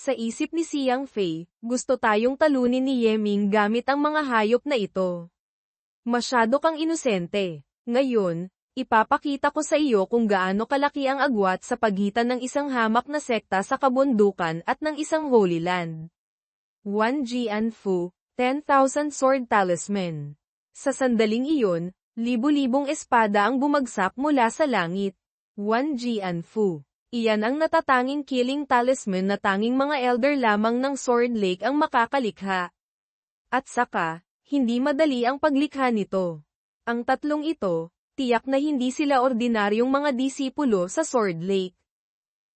Sa isip ni Xiang Fei, gusto tayong talunin ni Yeming gamit ang mga hayop na ito. Masyado kang inosente. Ngayon, ipapakita ko sa iyo kung gaano kalaki ang agwat sa pagitan ng isang hamak na sekta sa kabundukan at ng isang Holy Land. 1 Jian Fu, 10,000 Sword Talisman. Sa sandaling iyon, libu-libong espada ang bumagsak mula sa langit. 1 Jian Fu. Iyan ang natatanging killing talisman na tanging mga elder lamang ng Sword Lake ang makakalikha. At saka, hindi madali ang paglikha nito. Ang tatlong ito, tiyak na hindi sila ordinaryong mga disipulo sa Sword Lake.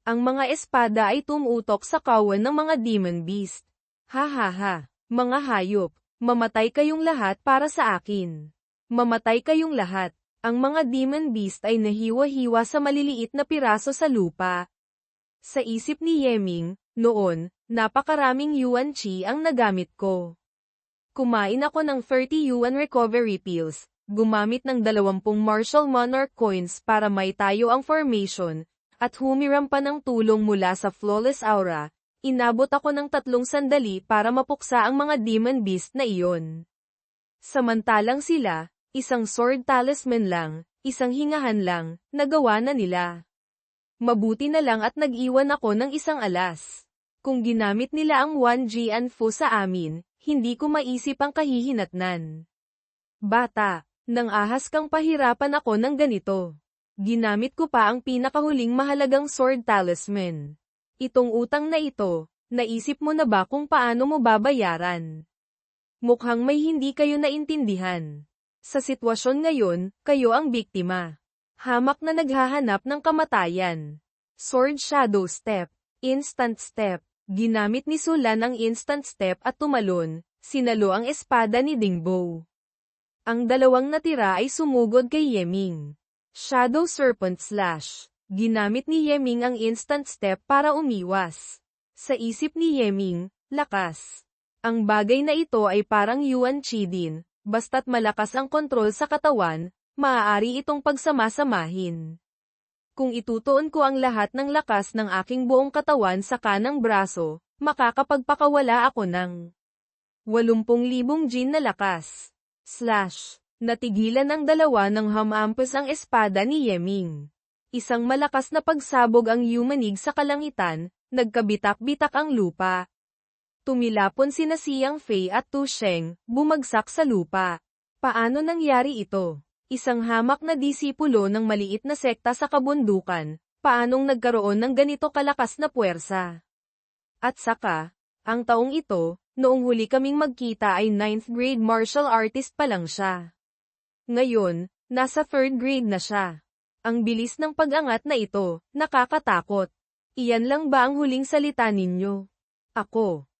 Ang mga espada ay tumutok sa kawan ng mga demon beast. Ha ha ha, mga hayop, mamatay kayong lahat para sa akin. Mamatay kayong lahat. Ang mga demon beast ay nahiwa-hiwa sa maliliit na piraso sa lupa. Sa isip ni Yeming, noon, napakaraming yuan chi ang nagamit ko. Kumain ako ng 30 yuan recovery pills, gumamit ng 20 martial monarch coins para may tayo ang formation, at humiram pa ng tulong mula sa flawless aura. Inabot ako ng 3 sandali para mapuksa ang mga demon beast na iyon. Samantalang sila, isang sword talisman lang, isang hingahan lang, nagawa na nila. Mabuti na lang at nag-iwan ako ng isang alas. Kung ginamit nila ang 1 Jian Fu sa amin, hindi ko maisip ang kahihinatnan. Bata, nang ahas kang pahirapan ako ng ganito. Ginamit ko pa ang pinakahuling mahalagang sword talisman. Itong utang na ito, naisip mo na ba kung paano mo babayaran? Mukhang may hindi kayo naintindihan. Sa sitwasyon ngayon, kayo ang biktima. Hamak na naghahanap ng kamatayan. Sword Shadow Step. Instant Step. Ginamit ni Sulan ang Instant Step at tumalon, sinalo ang espada ni Dingbo. Ang dalawang natira ay sumugod kay Yeming. Shadow Serpent Slash. Ginamit ni Yeming ang Instant Step para umiwas. Sa isip ni Yeming, lakas. Ang bagay na ito ay parang yuan chi din. Basta't malakas ang kontrol sa katawan, maaari itong pagsamasamahin. Kung itutuon ko ang lahat ng lakas ng aking buong katawan sa kanang braso, makakapagpakawala ako ng 80,000 jin na lakas. Slash. Natigilan ng dalawa ng hamampos ang espada ni Yeming. Isang malakas na pagsabog ang yumanig sa kalangitan, nagkabitak-bitak ang lupa. Tumilapon sina Xiang Fei at Tu Sheng, bumagsak sa lupa. Paano nangyari ito? Isang hamak na disipulo ng maliit na sekta sa kabundukan, paanong nagkaroon ng ganito kalakas na puwersa? At saka, ang taong ito, noong huli kaming magkita ay 9th grade martial artist pa lang siya. Ngayon, nasa 3rd grade na siya. Ang bilis ng pag-angat na ito, nakakatakot. Iyan lang ba ang huling salita ninyo?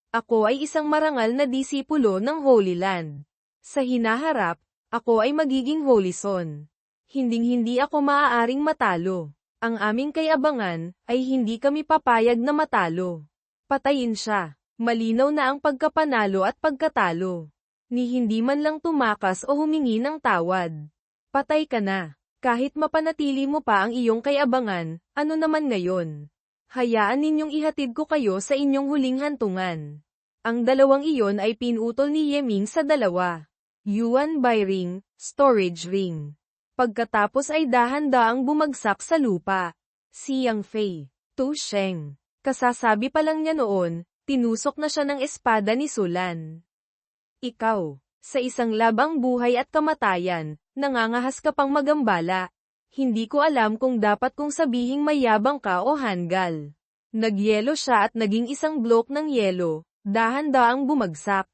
Ako ay isang marangal na disipulo ng Holy Land. Sa hinaharap, ako ay magiging Holy Son. Hinding-hindi ako maaaring matalo. Ang aming kayabangan, ay hindi kami papayag na matalo. Patayin siya. Malinaw na ang pagkapanalo at pagkatalo. Ni hindi man lang tumakas o humingi ng tawad. Patay ka na. Kahit mapanatili mo pa ang iyong kayabangan, ano naman ngayon? Hayaan ninyong ihatid ko kayo sa inyong huling hantungan. Ang dalawang iyon ay pinutol ni Yeming sa dalawa. Yuan Bai Ring, Storage Ring. Pagkatapos ay dahan-daang bumagsak sa lupa. Xiang Fei, Tu Sheng. Kasasabi pa lang niya noon, tinusok na siya ng espada ni Sulan. Ikaw, sa isang labang buhay at kamatayan, nangangahas ka pang magambala. Hindi ko alam kung dapat kong sabihing mayabang ka o hanggal. Nagyelo siya at naging isang blok ng yelo, dahan-daang bumagsak.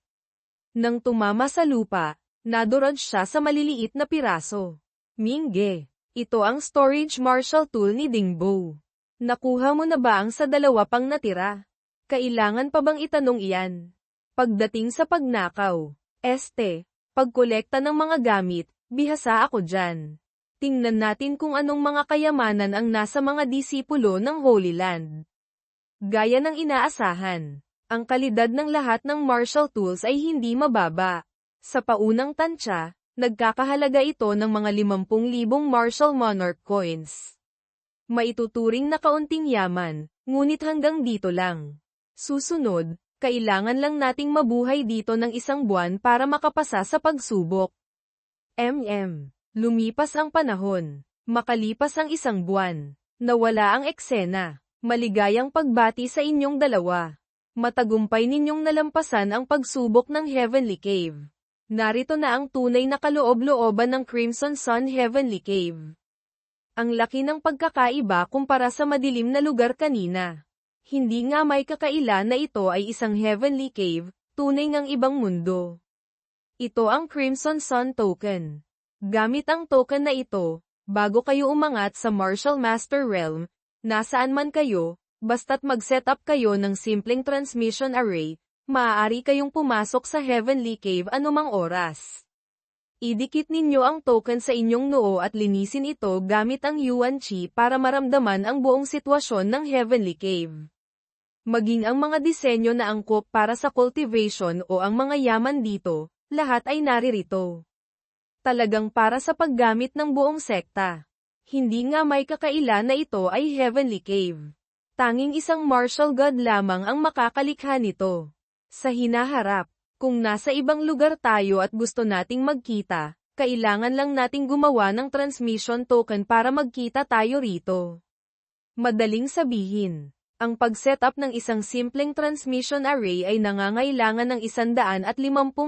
Nang tumama sa lupa, nadurog siya sa maliliit na piraso. Mingge, ito ang storage martial tool ni Dingbo. Nakuha mo na ba ang sa dalawa pang natira? Kailangan pa bang itanong iyan? Pagdating sa pagnakaw, pagkolekta ng mga gamit, bihasa ako dyan. Tingnan natin kung anong mga kayamanan ang nasa mga disipulo ng Holy Land. Gaya ng inaasahan, ang kalidad ng lahat ng martial tools ay hindi mababa. Sa paunang tansya, nagkakahalaga ito ng mga 50,000 martial monarch coins. Maituturing na kaunting yaman, ngunit hanggang dito lang. Susunod, kailangan lang nating mabuhay dito ng isang buwan para makapasa sa pagsubok. Lumipas ang panahon. Makalipas ang isang buwan. Nawala ang eksena. Maligayang pagbati sa inyong dalawa. Matagumpay ninyong nalampasan ang pagsubok ng Heavenly Cave. Narito na ang tunay na kaloob-looban ng Crimson Sun Heavenly Cave. Ang laki ng pagkakaiba kumpara sa madilim na lugar kanina. Hindi nga may kakaila na ito ay isang Heavenly Cave, tunay ngang ibang mundo. Ito ang Crimson Sun Token. Gamit ang token na ito, bago kayo umangat sa Martial Master Realm, nasaan man kayo, basta't mag-set up kayo ng simpleng transmission array, maaari kayong pumasok sa Heavenly Cave anumang oras. Idikit ninyo ang token sa inyong noo at linisin ito gamit ang Yuan Qi para maramdaman ang buong sitwasyon ng Heavenly Cave. Maging ang mga disenyo na angkop para sa cultivation o ang mga yaman dito, lahat ay naririto. Talagang para sa paggamit ng buong sekta. Hindi nga may kakaila na ito ay Heavenly Cave. Tanging isang martial god lamang ang makakalikha nito. Sa hinaharap, kung nasa ibang lugar tayo at gusto nating magkita, kailangan lang nating gumawa ng transmission token para magkita tayo rito. Madaling sabihin, ang pag-setup ng isang simpleng transmission array ay nangangailangan ng 150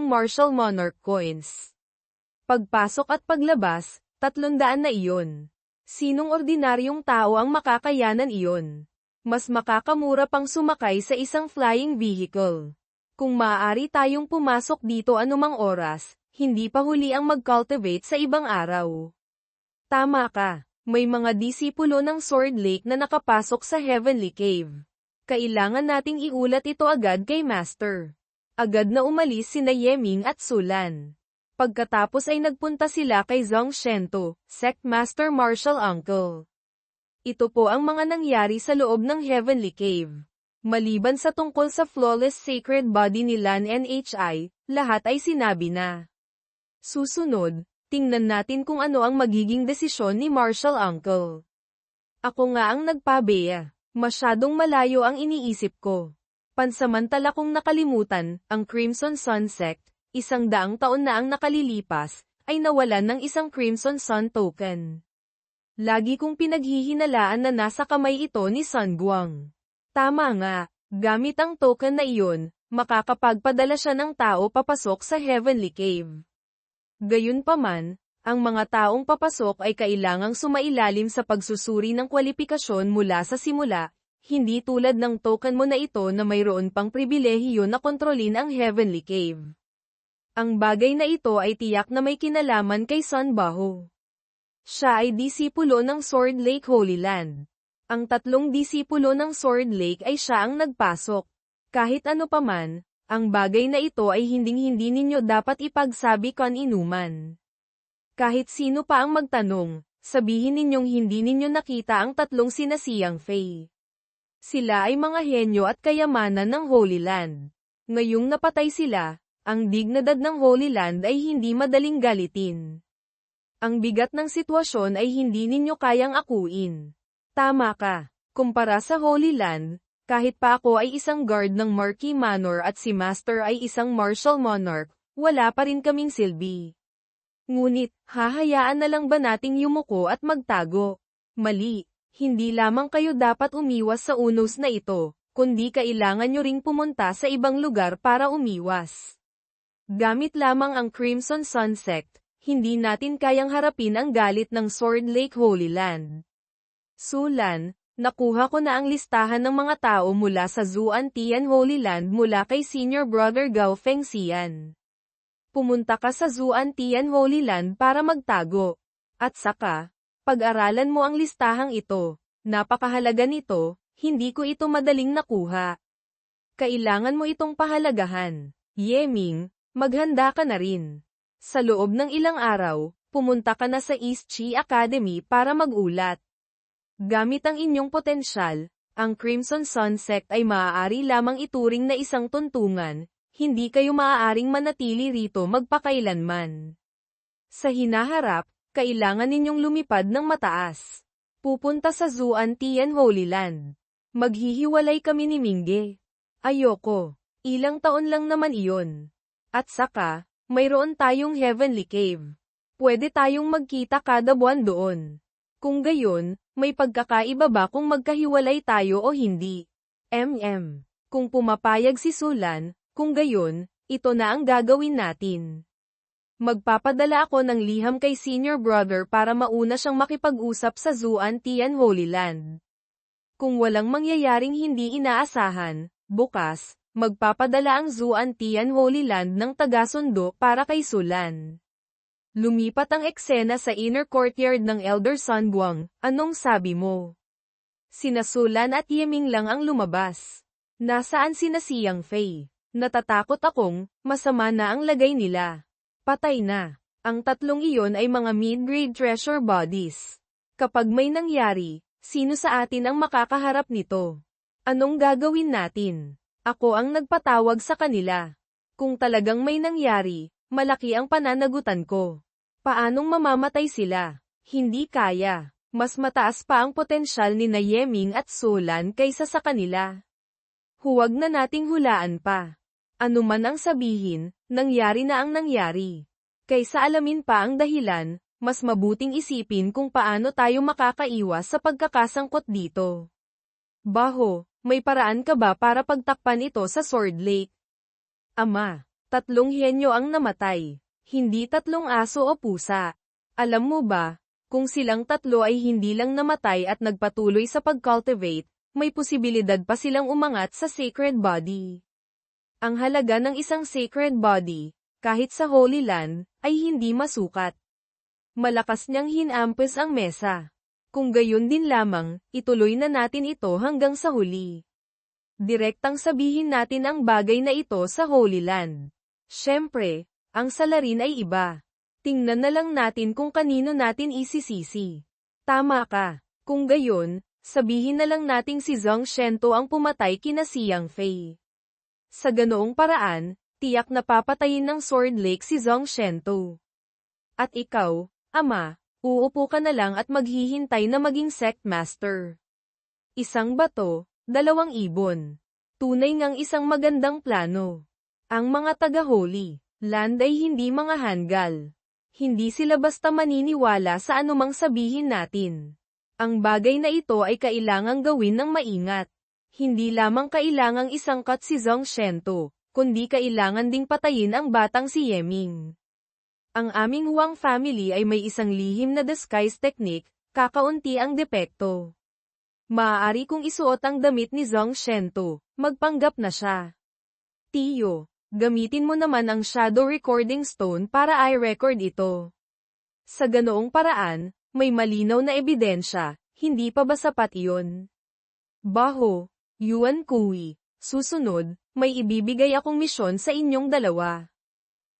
martial monarch coins. Pagpasok at paglabas, 300 na iyon. Sinong ordinaryong tao ang makakayanan iyon? Mas makakamura pang sumakay sa isang flying vehicle. Kung maaari tayong pumasok dito anumang oras, hindi pa huli ang mag-cultivate sa ibang araw. Tama ka, may mga disipulo ng Sword Lake na nakapasok sa Heavenly Cave. Kailangan nating iulat ito agad kay Master. Agad na umalis sina Yeming at Sulan. Pagkatapos ay nagpunta sila kay Zhong Shento, Sect Master Martial Uncle. Ito po ang mga nangyari sa loob ng Heavenly Cave. Maliban sa tungkol sa flawless sacred body ni Lan Nhi, lahat ay sinabi na. Susunod, tingnan natin kung ano ang magiging desisyon ni Martial Uncle. Ako nga ang nagpabeya. Masyadong malayo ang iniisip ko. Pansamantala kong nakalimutan, ang Crimson Sun Sect, 100 taon na ang nakalilipas, ay nawalan ng isang Crimson Sun token. Lagi kong pinaghihinalaan na nasa kamay ito ni Sun Guang. Tama nga, gamit ang token na iyon, makakapagpadala siya ng tao papasok sa Heavenly Cave. Gayunpaman, ang mga taong papasok ay kailangang sumailalim sa pagsusuri ng kwalipikasyon mula sa simula, hindi tulad ng token mo na ito na mayroon pang pribilehiyo na kontrolin ang Heavenly Cave. Ang bagay na ito ay tiyak na may kinalaman kay Sun Baho. Siya ay disipulo ng Sword Lake Holy Land. Ang 3 disipulo ng Sword Lake ay siya ang nagpasok. Kahit ano paman, ang bagay na ito ay hinding-hindi ninyo dapat ipagsabi kan-inuman. Kahit sino pa ang magtanong, sabihin ninyong hindi ninyo nakita ang 3 sinasiyang Fae. Sila ay mga henyo at kayamanan ng Holy Land. Ngayong napatay sila, ang dignidad ng Holy Land ay hindi madaling galitin. Ang bigat ng sitwasyon ay hindi ninyo kayang akuin. Tama ka, kumpara sa Holy Land, kahit pa ako ay isang guard ng Marquis Manor at si Master ay isang Martial Monarch, wala pa rin kaming silbi. Ngunit, hahayaan na lang ba nating yumuko at magtago? Mali, hindi lamang kayo dapat umiwas sa unos na ito, kundi kailangan nyo ring pumunta sa ibang lugar para umiwas. Gamit lamang ang Crimson Sun Sect, hindi natin kayang harapin ang galit ng Sword Lake Holy Land. Sulan, nakuha ko na ang listahan ng mga tao mula sa Zuan Tian Holy Land mula kay Senior Brother Gao Fengxian. Pumunta ka sa Zuan Tian Holy Land para magtago. At saka, pag-aralan mo ang listahang ito, napakahalaga nito, hindi ko ito madaling nakuha. Kailangan mo itong pahalagahan. Yeming, maghanda ka na rin. Sa loob ng ilang araw, pumunta ka na sa East Chi Academy para magulat. Gamit ang inyong potensyal, ang Crimson Sun Sect ay maaari lamang ituring na isang tuntungan, hindi kayo maaaring manatili rito magpakailanman. Sa hinaharap, kailangan ninyong lumipad ng mataas. Pupunta sa Zuan Tian Holy Land. Maghihiwalay kami ni Mingge. Ayoko. Ilang taon lang naman iyon. At saka, mayroon tayong Heavenly Cave. Pwede tayong magkita kada buwan doon. Kung gayon, may pagkakaiba ba kung magkahiwalay tayo o hindi? Kung pumapayag si Sulan, kung gayon, ito na ang gagawin natin. Magpapadala ako ng liham kay senior brother para mauna siyang makipag-usap sa Zuan Tian Holy Land. Kung walang mangyayaring hindi inaasahan, bukas, magpapadala ang Zuan Tian Holy Land ng taga-sundo para kay Sulan. Lumipat ang eksena sa inner courtyard ng Elder Sun Buang. Anong sabi mo? Sina Sulan at Yeming lang ang lumabas. Nasaan sina Siyang Fei? Natatakot akong, masama na ang lagay nila. Patay na. Ang tatlong iyon ay mga mid-grade treasure bodies. Kapag may nangyari, sino sa atin ang makakaharap nito? Anong gagawin natin? Ako ang nagpatawag sa kanila. Kung talagang may nangyari, malaki ang pananagutan ko. Paanong mamamatay sila? Hindi kaya. Mas mataas pa ang potensyal ni Yeming at Sulan kaysa sa kanila. Huwag na nating hulaan pa. Ano man ang sabihin, nangyari na ang nangyari. Kaysa alamin pa ang dahilan, mas mabuting isipin kung paano tayo makakaiwas sa pagkakasangkot dito. Baho, may paraan ka ba para pagtakpan ito sa Sword Lake? Ama, 3 henyo ang namatay. Hindi 3 aso o pusa. Alam mo ba, kung silang 3 ay hindi lang namatay at nagpatuloy sa pag-cultivate, may posibilidad pa silang umangat sa sacred body. Ang halaga ng isang sacred body, kahit sa Holy Land, ay hindi masukat. Malakas niyang hinampes ang mesa. Kung gayon din lamang, ituloy na natin ito hanggang sa huli. Direktang sabihin natin ang bagay na ito sa Holy Land. Siyempre, ang salarin ay iba. Tingnan na lang natin kung kanino natin isisisi. Tama ka. Kung gayon, sabihin na lang nating si Zhang Shento ang pumatay kina Siyang Fei. Sa ganoong paraan, tiyak na papatayin ng Sword Lake si Zhang Shento. At ikaw, Ama, uupo ka na lang at maghihintay na maging sect master. 1 bato, 2 ibon. Tunay ngang isang magandang plano. Ang mga taga-Holy Land ay hindi mga hanggal. Hindi sila basta maniniwala sa anumang sabihin natin. Ang bagay na ito ay kailangang gawin ng maingat. Hindi lamang kailangang isangkat si Zhang Shento, kundi kailangan ding patayin ang batang si Yeming. Ang aming Huang family ay may isang lihim na disguise technique, kakaunti ang depekto. Maaari kong isuot ang damit ni Zhang Shento, magpanggap na siya. Tiyo, gamitin mo naman ang shadow recording stone para i-record ito. Sa ganoong paraan, may malinaw na ebidensya, hindi pa ba sapat iyon? Baho, Yuan Kui, susunod, may ibibigay akong misyon sa inyong dalawa.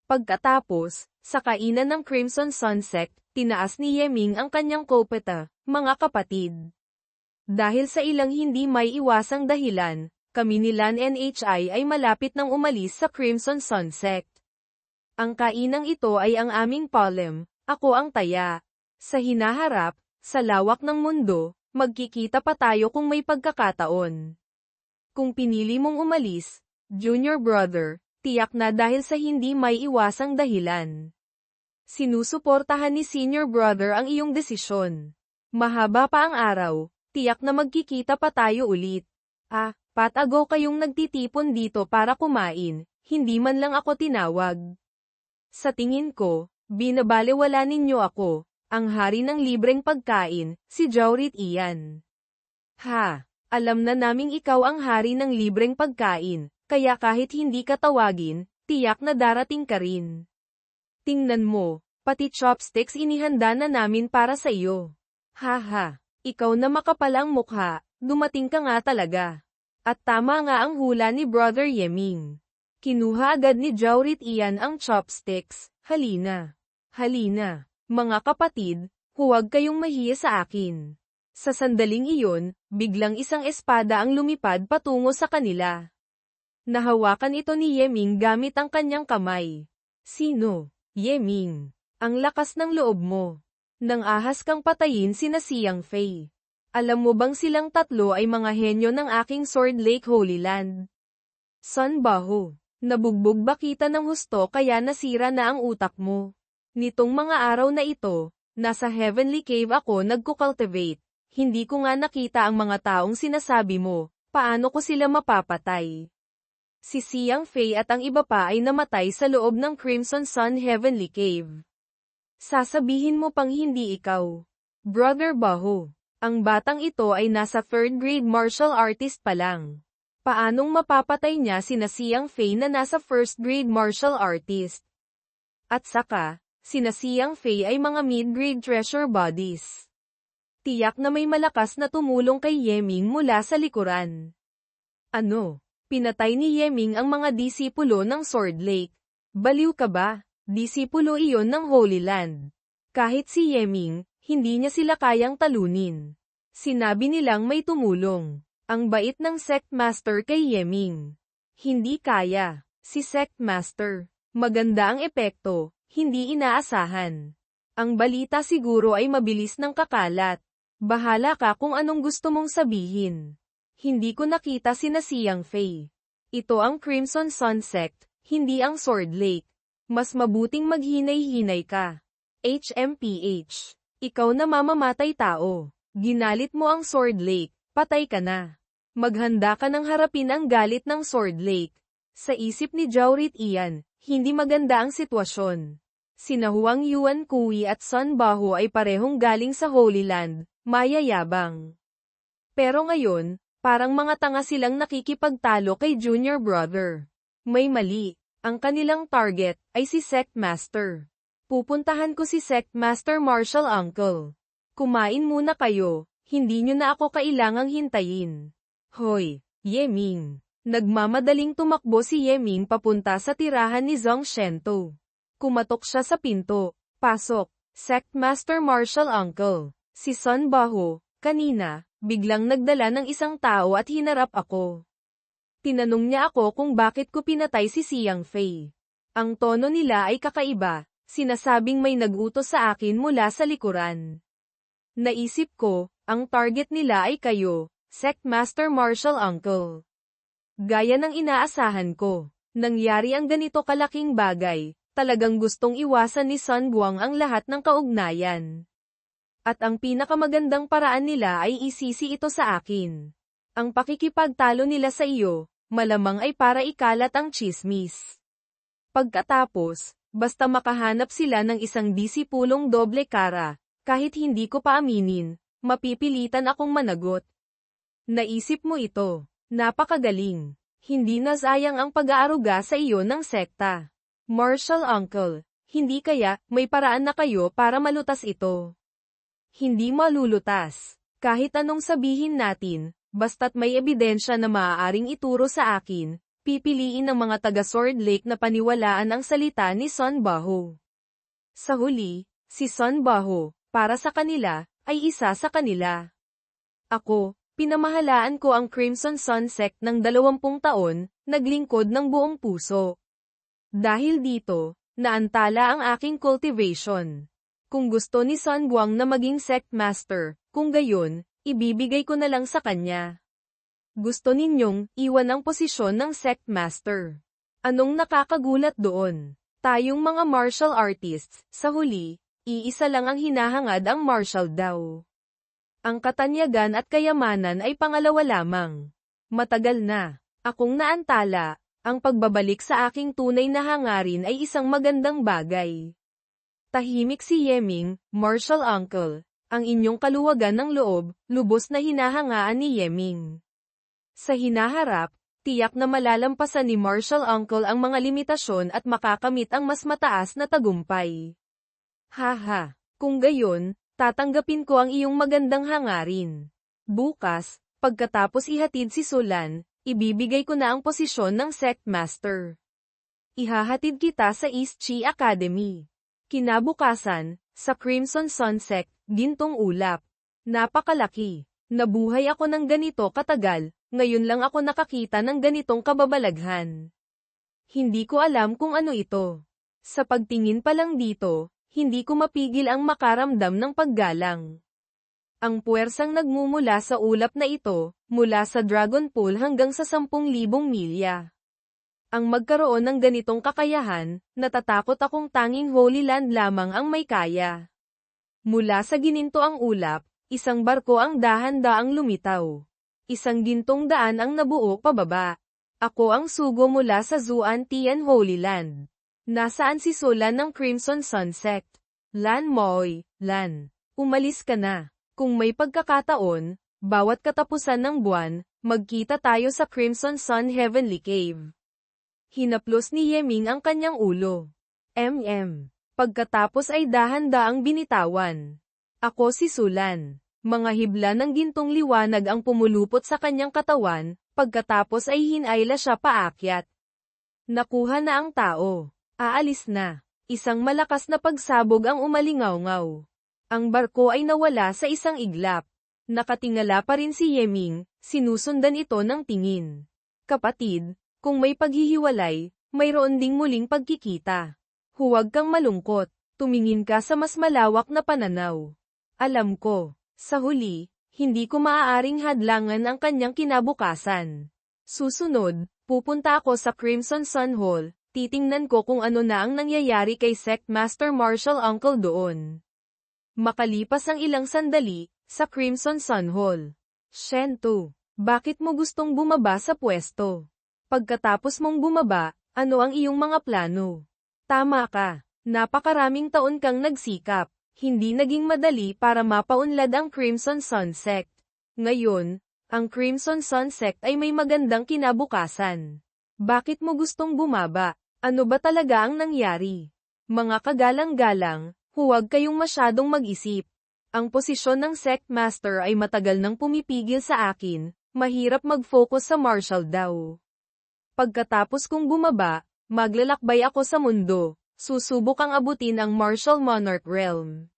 Pagkatapos, sa kainan ng Crimson Sunset, tinaas ni Yeming ang kanyang kopeta, mga kapatid. Dahil sa ilang hindi may iwasang dahilan, kami ni Lan NHI ay malapit nang umalis sa Crimson Sunset. Ang kainang ito ay ang aming polem, ako ang taya. Sa hinaharap, sa lawak ng mundo, magkikita pa tayo kung may pagkakataon. Kung pinili mong umalis, Junior Brother, tiyak na dahil sa hindi may iwasang dahilan. Sinusuportahan ni Senior Brother ang iyong desisyon. Mahaba pa ang araw, tiyak na magkikita pa tayo ulit. Patago kayong nagtitipon dito para kumain, hindi man lang ako tinawag. Sa tingin ko, binabalewala ninyo ako, ang hari ng libreng pagkain, si Jaurit Ian. Alam na naming ikaw ang hari ng libreng pagkain, kaya kahit hindi ka tawagin, tiyak na darating ka rin. Tingnan mo, pati chopsticks inihanda na namin para sa iyo. Ikaw na makapalang mukha, dumating ka nga talaga. At tama nga ang hula ni Brother Yeming. Kinuha agad ni Jaurit Ian ang chopsticks. Halina. Mga kapatid, huwag kayong mahiya sa akin. Sa sandaling iyon, biglang isang espada ang lumipad patungo sa kanila. Nahawakan ito ni Yeming gamit ang kanyang kamay. Sino? Yeming. Ang lakas ng loob mo. Nang ahas kang patayin sina Siyang Fei. Alam mo bang silang 3 ay mga henyo ng aking Sword Lake Holy Land? Sun Baho. Nabugbog ba kita ng husto kaya nasira na ang utak mo? Nitong mga araw na ito, nasa Heavenly Cave ako nagko-cultivate. Hindi ko nga nakita ang mga taong sinasabi mo, paano ko sila mapapatay? Si Xiang Fei at ang iba pa ay namatay sa loob ng Crimson Sun Heavenly Cave. Sasabihin mo pang hindi ikaw. Brother Baho, ang batang ito ay nasa 3rd grade martial artist pa lang. Paanong mapapatay niya sina Xiang Fei na nasa 1st grade martial artist? At saka, sina Xiang Fei ay mga mid-grade treasure bodies. Tiyak na may malakas na tumulong kay Yeming mula sa likuran. Ano? Pinatay ni Yeming ang mga disipulo ng Sword Lake. Baliw ka ba? Disipulo iyon ng Holy Land. Kahit si Yeming, hindi niya sila kayang talunin. Sinabi nilang may tumulong. Ang bait ng Sect Master kay Yeming. Hindi kaya. Si Sect Master. Maganda ang epekto, hindi inaasahan. Ang balita siguro ay mabilis ng kakalat. Bahala ka kung anong gusto mong sabihin. Hindi ko nakita sina Xiang Fei. Ito ang Crimson Sun Sect, hindi ang Sword Lake. Mas mabuting maghinay-hinay ka. HMPH. Ikaw na mamamatay tao. Ginalit mo ang Sword Lake. Patay ka na. Maghanda ka ng harapin ang galit ng Sword Lake. Sa isip ni Jaurit iyan, hindi maganda ang sitwasyon. Sina Huang Yuan Kui at Sun Baho ay parehong galing sa Holy Land, mayayabang. Pero ngayon, parang mga tanga silang nakikipagtalo kay Junior Brother. May mali. Ang kanilang target ay si Sect Master. Pupuntahan ko si Sect Master Martial Uncle. Kumain muna kayo. Hindi nyo na ako kailangang hintayin. Hoy, Yeming. Nagmamadaling tumakbo si Yeming papunta sa tirahan ni Zhong Shento. Kumatok siya sa pinto. Pasok. Sect Master Martial Uncle. Si Sun Baho, kanina, biglang nagdala ng isang tao at hinarap ako. Tinanong niya ako kung bakit ko pinatay si Xiang Fei. Ang tono nila ay kakaiba, sinasabing may nag-utos sa akin mula sa likuran. Naisip ko, ang target nila ay kayo, Sect Master Martial Uncle. Gaya ng inaasahan ko, nangyari ang ganito kalaking bagay, talagang gustong iwasan ni Sun Buang ang lahat ng kaugnayan. At ang pinakamagandang paraan nila ay isisi ito sa akin. Ang pakikipagtalo nila sa iyo, malamang ay para ikalat ang tsismis. Pagkatapos, basta makahanap sila ng isang disipulong doble kara, kahit hindi ko pa aminin, mapipilitan akong managot. Naisip mo ito. Napakagaling. Hindi na sayang ang pag-aaruga sa iyo ng sekta. Martial Uncle, hindi kaya may paraan na kayo para malutas ito? Hindi malulutas. Kahit anong sabihin natin, basta't may ebidensya na maaaring ituro sa akin, pipiliin ng mga taga Sword Lake na paniwalaan ang salita ni Sun Baho. Sa huli, si Sun Baho, para sa kanila, ay isa sa kanila. Ako, pinamahalaan ko ang Crimson Sun Sect ng 20 taon, naglingkod ng buong puso. Dahil dito, naantala ang aking cultivation. Kung gusto ni Sun Buang na maging Sect Master, kung gayon, ibibigay ko na lang sa kanya. Gusto ninyong iwan ang posisyon ng Sect Master. Anong nakakagulat doon? Tayong mga martial artists, sa huli, iisa lang ang hinahangad ang martial daw. Ang katanyagan at kayamanan ay pangalawa lamang. Matagal na akong naantala, ang pagbabalik sa aking tunay na hangarin ay isang magandang bagay. Tahimik si Yeming, Martial Uncle, ang inyong kaluwagan ng loob, lubos na hinahangaan ni Yeming. Sa hinaharap, tiyak na malalampasan ni Martial Uncle ang mga limitasyon at makakamit ang mas mataas na tagumpay. Haha, kung gayon, tatanggapin ko ang iyong magandang hangarin. Bukas, pagkatapos ihatid si Solan, ibibigay ko na ang posisyon ng Sect Master. Ihahatid kita sa East Chi Academy. Kinabukasan, sa Crimson Sun Sect, gintong ulap. Napakalaki. Nabuhay ako ng ganito katagal, ngayon lang ako nakakita ng ganitong kababalaghan. Hindi ko alam kung ano ito. Sa pagtingin pa lang dito, hindi ko mapigil ang makaramdam ng paggalang. Ang puwersang nagmumula sa ulap na ito, mula sa Dragon Pool hanggang sa 10,000 milya. Ang magkaroon ng ganitong kakayahan, natatakot akong tanging Holy Land lamang ang may kaya. Mula sa gininto ang ulap, isang barko ang dahan-daang lumitaw. Isang gintong daan ang nabuo pababa. Ako ang sugo mula sa Zuan Tian Holy Land. Nasaan si Solan ng Crimson Sun Sect? Lan Moy, Lan. Umalis ka na. Kung may pagkakataon, bawat katapusan ng buwan, magkita tayo sa Crimson Sun Heavenly Cave. Hinaplos ni Yeming ang kanyang ulo. Pagkatapos ay dahan-daang binitawan. Ako si Sulan. Mga hibla ng gintong liwanag ang pumulupot sa kanyang katawan, pagkatapos ay hinayla siya paakyat. Nakuha na ang tao. Aalis na. Isang malakas na pagsabog ang umalingaw-ngaw. Ang barko ay nawala sa isang iglap. Nakatingala pa rin si Yeming, sinusundan ito ng tingin. Kapatid, kung may paghihiwalay, mayroon ding muling pagkikita. Huwag kang malungkot, tumingin ka sa mas malawak na pananaw. Alam ko, sa huli, hindi ko maaaring hadlangan ang kanyang kinabukasan. Susunod, pupunta ako sa Crimson Sun Hall, titingnan ko kung ano na ang nangyayari kay Sect Master Martial Uncle doon. Makalipas ang ilang sandali, sa Crimson Sun Hall. Shen-tu, bakit mo gustong bumaba sa pwesto? Pagkatapos mong bumaba, ano ang iyong mga plano? Tama ka, napakaraming taon kang nagsikap, hindi naging madali para mapaunlad ang Crimson Sun Sect. Ngayon, ang Crimson Sun Sect ay may magandang kinabukasan. Bakit mo gustong bumaba? Ano ba talaga ang nangyari? Mga kagalang-galang, huwag kayong masyadong mag-isip. Ang posisyon ng Sect Master ay matagal nang pumipigil sa akin, mahirap mag-focus sa martial daw. Pagkatapos kong bumaba, maglalakbay ako sa mundo, susubukang abutin ang Martial Monarch Realm.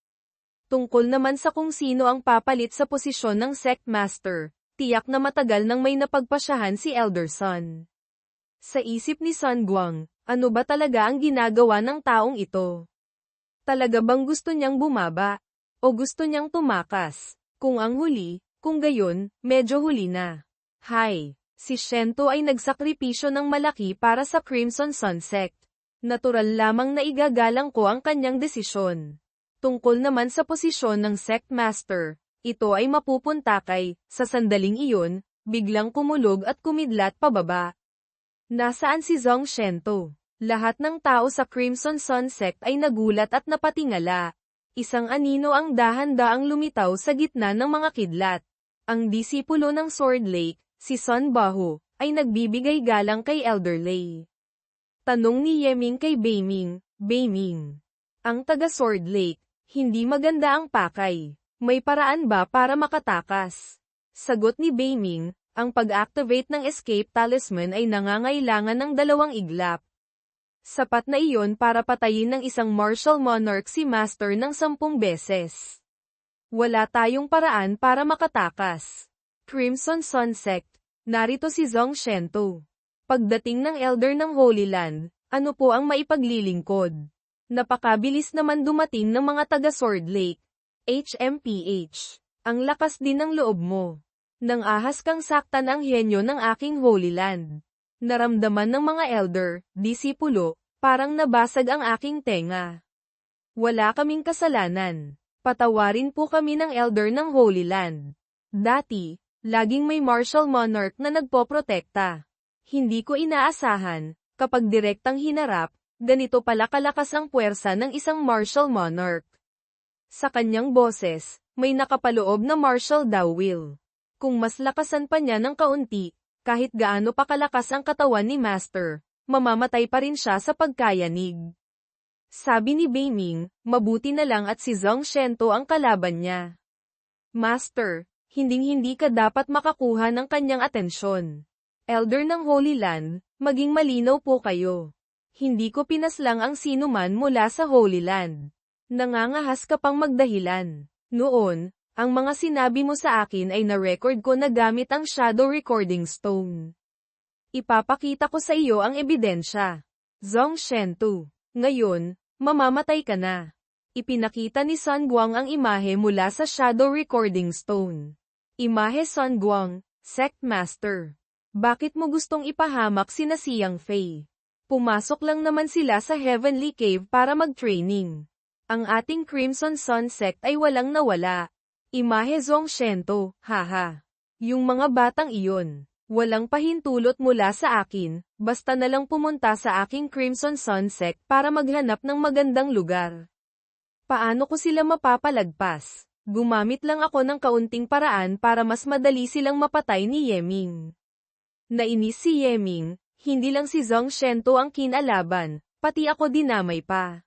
Tungkol naman sa kung sino ang papalit sa posisyon ng Sect Master, tiyak na matagal nang may napagpasyahan si Elder Sun. Sa isip ni Sun Guang, ano ba talaga ang ginagawa ng taong ito? Talaga bang gusto niyang bumaba? O gusto niyang tumakas? Kung ang huli, kung gayon, medyo huli na. Hay, si Shen-tu ay nagsakripisyo ng malaki para sa Crimson Sun Sect. Natural lamang na igagalang ko ang kanyang desisyon. Tungkol naman sa posisyon ng Sect Master, ito ay mapupunta kay, sa sandaling iyon, biglang kumulog at kumidlat pababa. Nasaan si Zhong Shen-tu? Lahat ng tao sa Crimson Sun Sect ay nagulat at napatingala. Isang anino ang dahan-daang lumitaw sa gitna ng mga kidlat. Ang disipulo ng Sword Lake, si Sun Baho, ay nagbibigay galang kay Elder Lei. Tanong ni Yeming kay Beiming, Beiming. Ang taga Sword Lake, hindi maganda ang pakay. May paraan ba para makatakas? Sagot ni Beiming, ang pag-activate ng Escape Talisman ay nangangailangan ng 2 iglap. Sapat na iyon para patayin ng isang Martial Monarch si Master ng 10 beses. Wala tayong paraan para makatakas. Crimson Sun Sect, narito si Zhong Shen-tu. Pagdating ng Elder ng Holy Land, ano po ang maipaglilingkod? Napakabilis naman dumating ng mga taga Sword Lake. HMPH. Ang lakas din ng loob mo. Nang ahas kang saktan ang henyo ng aking Holy Land. Naramdaman ng mga elder, disipulo, parang nabasag ang aking tenga. Wala kaming kasalanan. Patawarin po kami ng elder ng Holy Land. Dati, laging may martial monarch na nagpoprotekta. Hindi ko inaasahan, kapag direktang hinarap, ganito pala kalakas ang puwersa ng isang martial monarch. Sa kanyang boses, may nakapaloob na martial daw will. Kung mas lakasan pa niya ng kaunti, kahit gaano pa kalakas ang katawan ni Master, mamamatay pa rin siya sa pagkayanig. Sabi ni Beiming, mabuti na lang at si Zhong Shen-tu ang kalaban niya. Master, hinding-hindi ka dapat makakuha ng kanyang atensyon. Elder ng Holy Land, maging malinaw po kayo. Hindi ko pinaslang ang sinuman mula sa Holy Land. Nangangahas ka pang magdahilan. Noon, ang mga sinabi mo sa akin ay na-record ko na gamit ang Shadow Recording Stone. Ipapakita ko sa iyo ang ebidensya. Zhong Shen-tu, ngayon, mamamatay ka na. Ipinakita ni Sun Guang ang imahe mula sa Shadow Recording Stone. Imahe Sun Guang, Sect Master. Bakit mo gustong ipahamak sina Siang Fei? Pumasok lang naman sila sa Heavenly Cave para mag-training. Ang ating Crimson Sun sect ay walang nawala. Imahe Zhongshento, haha. Yung mga batang iyon, walang pahintulot mula sa akin, basta na lang pumunta sa aking Crimson Sun sect para maghanap ng magandang lugar. Paano ko sila mapapalagpas? Gumamit lang ako ng kaunting paraan para mas madali silang mapatay ni Yeming. Nainis si Yeming, hindi lang si Zhongshento ang kinalaban, pati ako dinamay pa.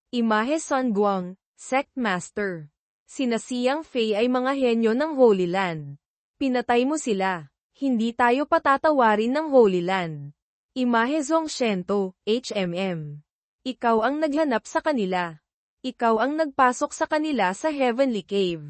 Imahe Sun Guang, Sect Master. Sina Xiang Fei ay mga henyo ng Holy Land. Pinatay mo sila. Hindi tayo patatawarin ng Holy Land. Imahe Zhongshento, HMM. Ikaw ang naghanap sa kanila. Ikaw ang nagpasok sa kanila sa Heavenly Cave.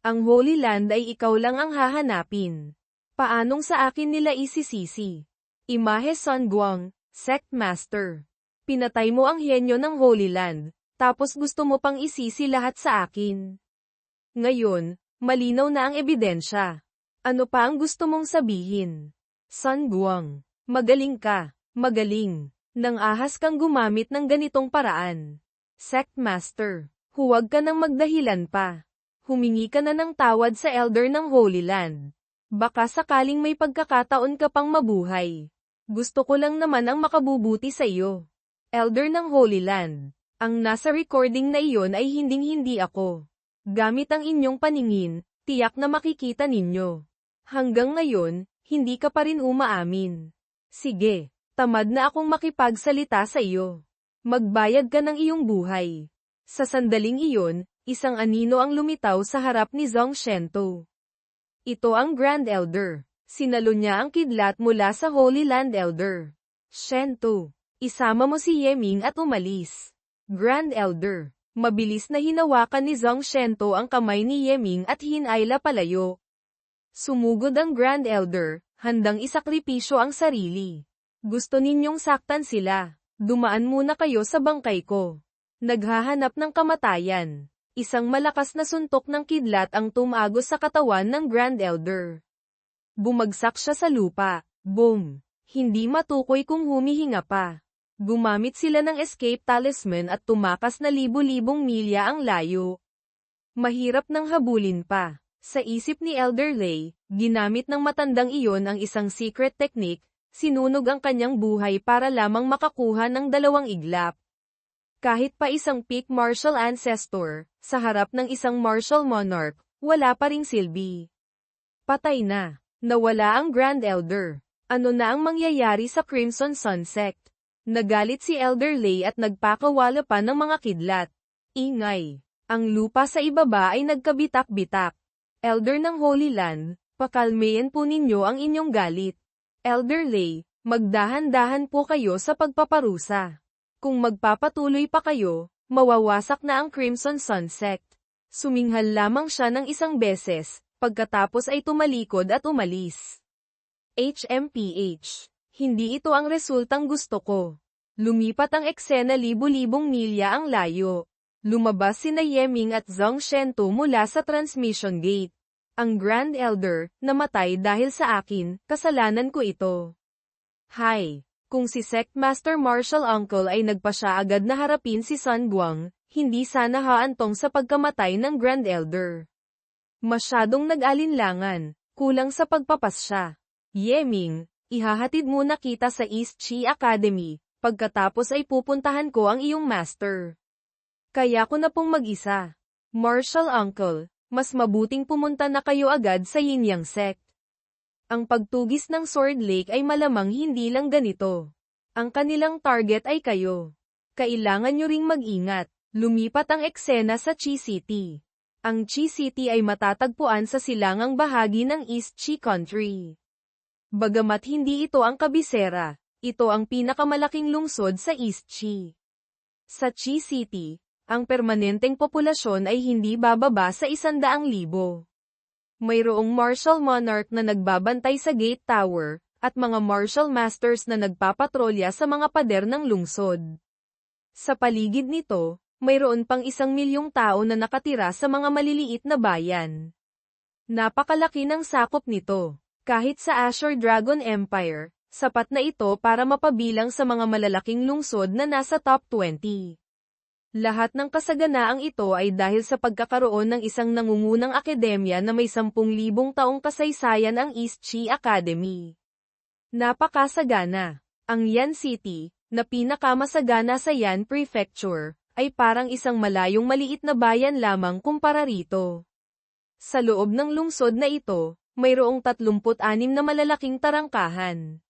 Ang Holy Land ay ikaw lang ang hahanapin. Paanong sa akin nila isisisi? Imahe Sun Guang, Sect Master. Pinatay mo ang henyo ng Holy Land, tapos gusto mo pang isisi lahat sa akin. Ngayon, malinaw na ang ebidensya. Ano pa ang gusto mong sabihin? Sun Guang, magaling ka, magaling. Nang ahas kang gumamit ng ganitong paraan. Sect Master, huwag ka nang magdahilan pa. Humingi ka na ng tawad sa Elder ng Holy Land. Baka sakaling may pagkakataon ka pang mabuhay. Gusto ko lang naman ang makabubuti sa iyo. Elder ng Holy Land, ang nasa recording na iyon ay hinding-hindi ako. Gamit ang inyong paningin, tiyak na makikita ninyo. Hanggang ngayon, hindi ka pa rin umaamin. Sige, tamad na akong makipagsalita sa iyo. Magbayad ka ng iyong buhay. Sa sandaling iyon, isang anino ang lumitaw sa harap ni Zhongshento. Ito ang Grand Elder. Sinalo niya ang kidlat mula sa Holy Land Elder. Shento, isama mo si Yeming at umalis. Grand Elder, mabilis na hinawakan ni Zhongshento ang kamay ni Yeming at hinayla palayo. Sumugod ang Grand Elder, handang isakripisyo ang sarili. Gusto ninyong saktan sila. Dumaan muna kayo sa bangkay ko. Naghahanap ng kamatayan. Isang malakas na suntok ng kidlat ang tumagos sa katawan ng Grand Elder. Bumagsak siya sa lupa. Boom! Hindi matukoy kung humihinga pa. Gumamit sila ng escape talisman at tumakas na libu-libong milya ang layo. Mahirap nang habulin pa. Sa isip ni Elder Lei, ginamit ng matandang iyon ang isang secret technique. Sinunog ang kanyang buhay para lamang makakuha ng 2 iglap. Kahit pa isang peak martial ancestor, sa harap ng isang martial monarch, wala pa ring silbi. Patay na. Nawala ang Grand Elder. Ano na ang mangyayari sa Crimson Sun Sect? Nagalit si Elder Lei at nagpakawala pa ng mga kidlat. Ingay. Ang lupa sa ibaba ay nagkabitak-bitak. Elder ng Holy Land, pakalmayan po ninyo ang inyong galit. Elder Lei, magdahan-dahan po kayo sa pagpaparusa. Kung magpapatuloy pa kayo, mawawasak na ang Crimson Sun Sect. Suminghal lamang siya ng isang beses, pagkatapos ay tumalikod at umalis. HMPH. Hindi ito ang resultang gusto ko. Lumipat ang eksena libu-libong milya ang layo. Lumabas sina Yeming at Zhongshento mula sa transmission gate. Ang Grand Elder, namatay dahil sa akin, kasalanan ko ito. Hay, kung si Sect Master Martial Uncle ay nagpasya agad na harapin si Sun Guang, hindi sana haantong sa pagkamatay ng Grand Elder. Masyadong nag-alinlangan, kulang sa pagpapasya. Yeming, ihahatid muna kita sa East Chi Academy, pagkatapos ay pupuntahan ko ang iyong master. Kaya ko na pong mag-isa. Martial Uncle, mas mabuting pumunta na kayo agad sa Yin-Yang Sect. Ang pagtugis ng Sword Lake ay malamang hindi lang ganito. Ang kanilang target ay kayo. Kailangan nyo ring mag-ingat. Lumipat ang eksena sa Chi City. Ang Chi City ay matatagpuan sa silangang bahagi ng East Chi Country. Bagamat hindi ito ang kabisera, ito ang pinakamalaking lungsod sa East Chi. Sa Chi City, ang permanenteng populasyon ay hindi bababa sa 100,000. Mayroong martial monarch na nagbabantay sa gate tower, at mga martial masters na nagpapatrolya sa mga pader ng lungsod. Sa paligid nito, mayroon pang 1,000,000 tao na nakatira sa mga maliliit na bayan. Napakalaki ng sakop nito. Kahit sa Azure Dragon Empire, Sapat na ito para mapabilang sa mga malalaking lungsod na nasa top 20. Lahat ng kasaganaang ito ay dahil sa pagkakaroon ng isang nangungunang akademya na may 10,000 taong kasaysayan, ang East Chi Academy. Napakasagana. Ang Yan City, na pinakamasagana sa Yan Prefecture, ay parang isang malayong maliit na bayan lamang kumpara rito. Sa loob ng lungsod na ito, mayroong 36 na malalaking tarangkahan.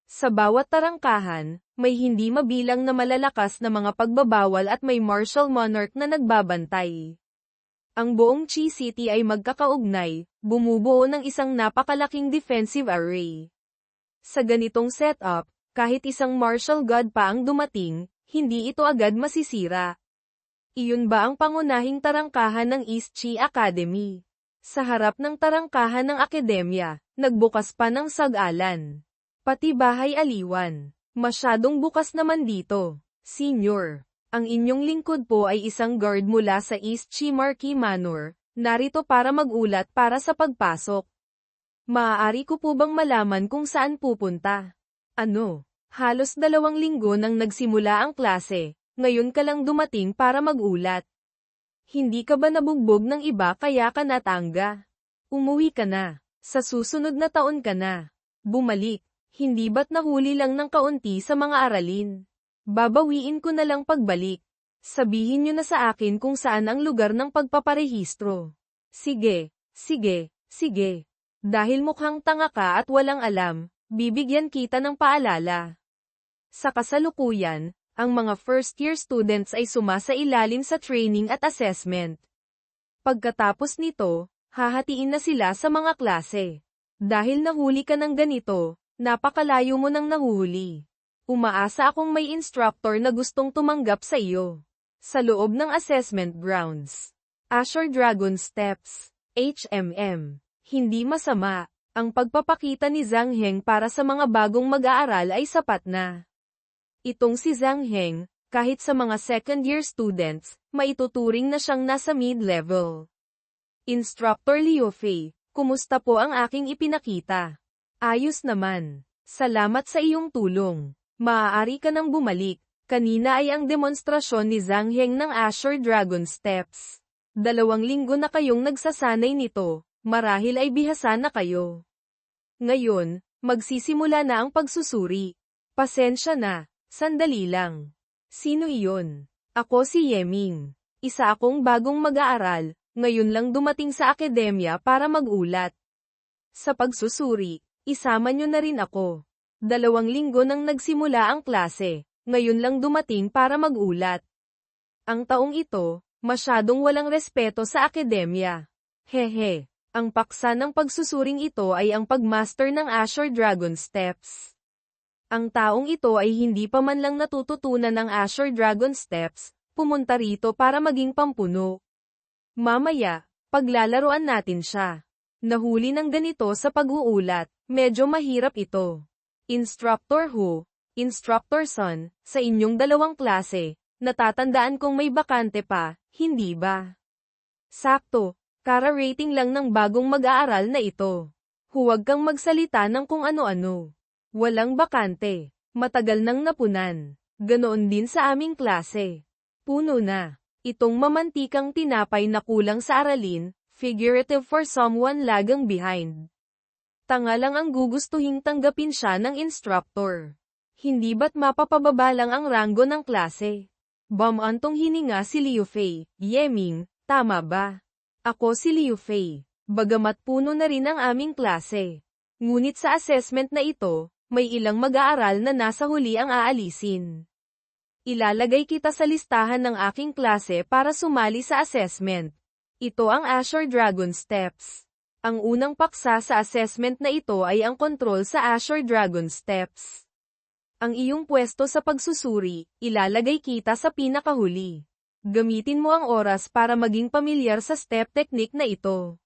Sa bawat tarangkahan, may hindi mabilang na malalakas na mga pagbabawal at may martial monarch na nagbabantay. Ang buong Chi City ay magkakaugnay, bumubuo ng isang napakalaking defensive array. Sa ganitong setup, kahit isang martial god pa ang dumating, hindi ito agad masisira. Iyon ba ang pangunahing tarangkahan ng East Chi Academy? Sa harap ng tarangkahan ng akademya, nagbukas pa ng sag-alan. Pati bahay aliwan. Masyadong bukas naman dito. Senior, ang inyong lingkod po ay isang guard mula sa East Chi Marquee Manor, narito para mag-ulat para sa pagpasok. Maaari ko po bang malaman kung saan pupunta? Ano? Halos 2 linggo nang nagsimula ang klase, ngayon ka lang dumating para mag-ulat. Hindi ka ba nabugbog ng iba kaya ka natangga? Umuwi ka na. Sa susunod na taon ka na. Bumalik. Hindi ba't nahuli lang ng kaunti sa mga aralin? Babawiin ko na lang pagbalik. Sabihin nyo na sa akin kung saan ang lugar ng pagpaparehistro. Sige, sige, sige. Dahil mukhang tanga ka at walang alam, bibigyan kita ng paalala. Sa kasalukuyan, ang mga first-year students ay sumasailalim sa training at assessment. Pagkatapos nito, hahatiin na sila sa mga klase. Dahil nahuli ka ng ganito, napakalayo mo nang nahuhuli. Umaasa akong may instructor na gustong tumanggap sa iyo. Sa loob ng assessment grounds. Azure Dragon Steps. HMM. Hindi masama. Ang pagpapakita ni Zhang Heng para sa mga bagong mag-aaral ay sapat na. Itong si Zhang Heng, kahit sa mga second-year students, maituturing na siyang nasa mid-level. Instructor Liu Fei, kumusta po ang aking ipinakita? Ayos naman. Salamat sa iyong tulong. Maaari ka nang bumalik. Kanina ay ang demonstrasyon ni Zhang Heng ng Azure Dragon Steps. 2 linggo na kayong nagsasanay nito, marahil ay bihasa na kayo. Ngayon, magsisimula na ang pagsusuri. Pasensya na, sandali lang. Sino iyon? Ako si Yeming. Isa akong bagong mag-aaral, ngayon lang dumating sa akademya para mag-ulat. Sa pagsusuri, isama nyo na rin ako. 2 linggo nang nagsimula ang klase, ngayon lang dumating para mag-ulat. Ang taong ito, masyadong walang respeto sa akademya. Hehe, ang paksa ng pagsusuring ito ay ang pagmaster ng Azure Dragon Steps. Ang taong ito ay hindi pa man lang natututunan ng Azure Dragon Steps, pumunta rito para maging pampuno. Mamaya, paglalaruan natin siya. Nahuli ng ganito sa pag-uulat, medyo mahirap ito. Instructor Hu, Instructor Sun, sa inyong 2 klase, natatandaan kong may bakante pa, hindi ba? Sakto, kara-rating lang ng bagong mag-aaral na ito. Huwag kang magsalita ng kung ano-ano. Walang bakante, matagal nang napunan. Ganoon din sa aming klase. Puno na. Itong mamantikang tinapay na kulang sa aralin, figurative for someone lagang behind. Tanga lang ang gugustuhing tanggapin siya ng instructor. Hindi ba't mapapababa lang ang ranggo ng klase? Bamantong hininga si Liu Fei. Yeming, tama ba? Ako si Liu Fei. Bagamat puno na rin ang aming klase. Ngunit sa assessment na ito, may ilang mag-aaral na nasa huli ang aalisin. Ilalagay kita sa listahan ng aking klase para sumali sa assessment. Ito ang Azure Dragon Steps. Ang unang paksa sa assessment na ito ay ang kontrol sa Azure Dragon Steps. Ang iyong pwesto sa pagsusuri, ilalagay kita sa pinakahuli. Gamitin mo ang oras para maging pamilyar sa step technique na ito.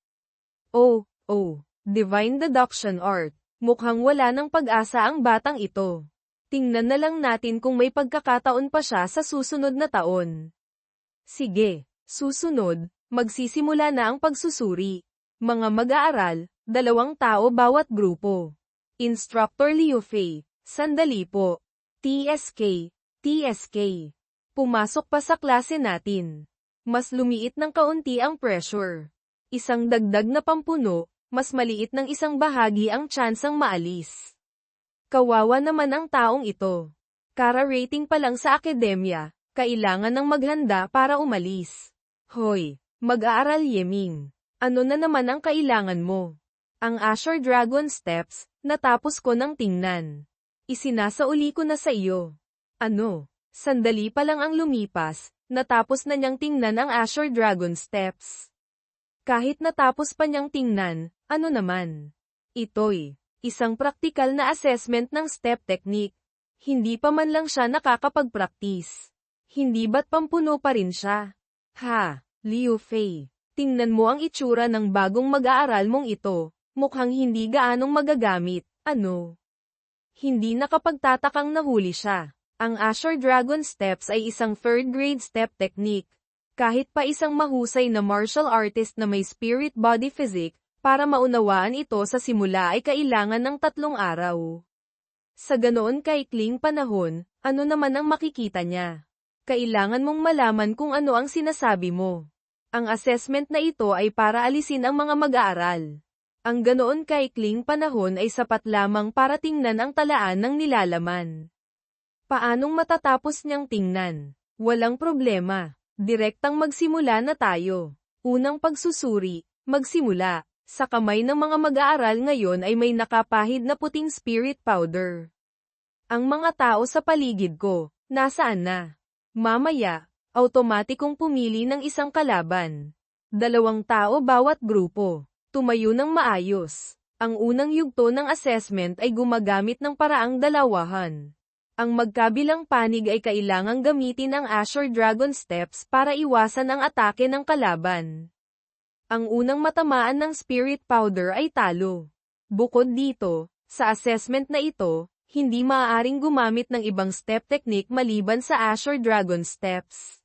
Oh, Divine Deduction Art. Mukhang wala ng pag-asa ang batang ito. Tingnan na lang natin kung may pagkakataon pa siya sa susunod na taon. Sige, susunod, magsisimula na ang pagsusuri. Mga mag-aaral, 2 tao bawat grupo. Instructor Liu Fei, sandali po. TSK, TSK. Pumasok pa sa klase natin. Mas lumiit ng kaunti ang pressure. Isang dagdag na pampuno, mas maliit ng isang bahagi ang tsansang maalis. Kawawa naman ang taong ito. Kara-rating pa lang sa akademya, kailangan ng maghanda para umalis. Hoy, mag-aaral Yeming. Ano na naman ang kailangan mo? Ang Azure Dragon Steps, natapos ko ng tingnan. Isinasauli ko na sa iyo. Ano? Sandali pa lang ang lumipas, natapos na niyang tingnan ang Azure Dragon Steps. Kahit natapos pa niyang tingnan, ano naman? Ito'y isang praktikal na assessment ng step technique. Hindi pa man lang siya nakakapag-practice. Hindi ba't pampuno pa rin siya? Ha, Liu Fei. Tingnan mo ang itsura ng bagong mag-aaral mong ito, mukhang hindi gaanong magagamit, ano? Hindi nakapagtatakang nahuli siya. Ang Azure Dragon Steps ay isang third-grade step technique. Kahit pa isang mahusay na martial artist na may spirit body physique, para maunawaan ito sa simula ay kailangan ng 3 araw. Sa ganoon kaikling panahon, ano naman ang makikita niya? Kailangan mong malaman kung ano ang sinasabi mo. Ang assessment na ito ay para alisin ang mga mag-aaral. Ang ganoon kaikling panahon ay sapat lamang para tingnan ang talaan ng nilalaman. Paanong matatapos niyang tingnan? Walang problema. Direktang magsimula na tayo. Unang pagsusuri, magsimula. Sa kamay ng mga mag-aaral ngayon ay may nakapahid na puting spirit powder. Ang mga tao sa paligid ko, nasaan na? Mamaya, automatikong pumili ng isang kalaban. 2 tao bawat grupo. Tumayo ng maayos. Ang unang yugto ng assessment ay gumagamit ng paraang dalawahan. Ang magkabilang panig ay kailangang gamitin ang Azure Dragon Steps para iwasan ang atake ng kalaban. Ang unang matamaan ng Spirit Powder ay talo. Bukod dito, sa assessment na ito, hindi maaaring gumamit ng ibang step technique maliban sa Azure Dragon Steps.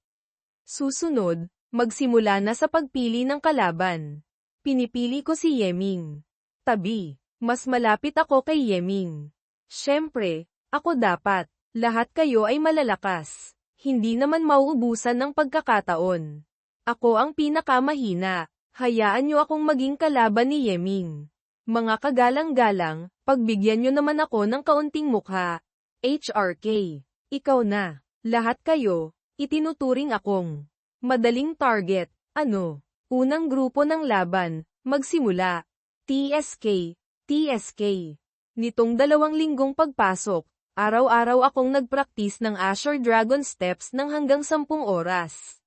Susunod, magsimula na sa pagpili ng kalaban. Pinipili ko si Yeming. Tabi, mas malapit ako kay Yeming. Siyempre, ako dapat. Lahat kayo ay malalakas. Hindi naman mauubusan ng pagkakataon. Ako ang pinakamahina. Hayaan niyo akong maging kalaban ni Yeming. Mga kagalang-galang, pagbigyan niyo naman ako ng kaunting mukha. HRK. Ikaw na. Lahat kayo, itinuturing akong madaling target. Ano? Unang grupo ng laban, magsimula. TSK. TSK. Nitong 2 linggong pagpasok, araw-araw akong nagpraktis ng Azure Dragon Steps ng hanggang 10 oras.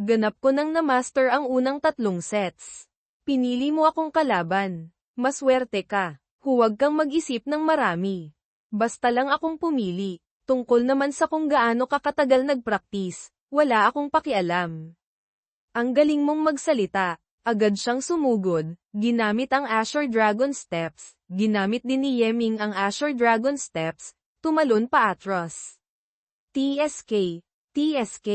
Ganap ko nang na-master ang unang 3 sets. Pinili mo akong kalaban. Maswerte ka. Huwag kang mag-isip ng marami. Basta lang akong pumili. Tungkol naman sa kung gaano kakatagal nagpraktis, wala akong pakialam. Ang galing mong magsalita. Agad siyang sumugod. Ginamit ang Azure Dragon Steps. Ginamit din ni Yeming ang Azure Dragon Steps. Tumalon pa atras. TSK. TSK.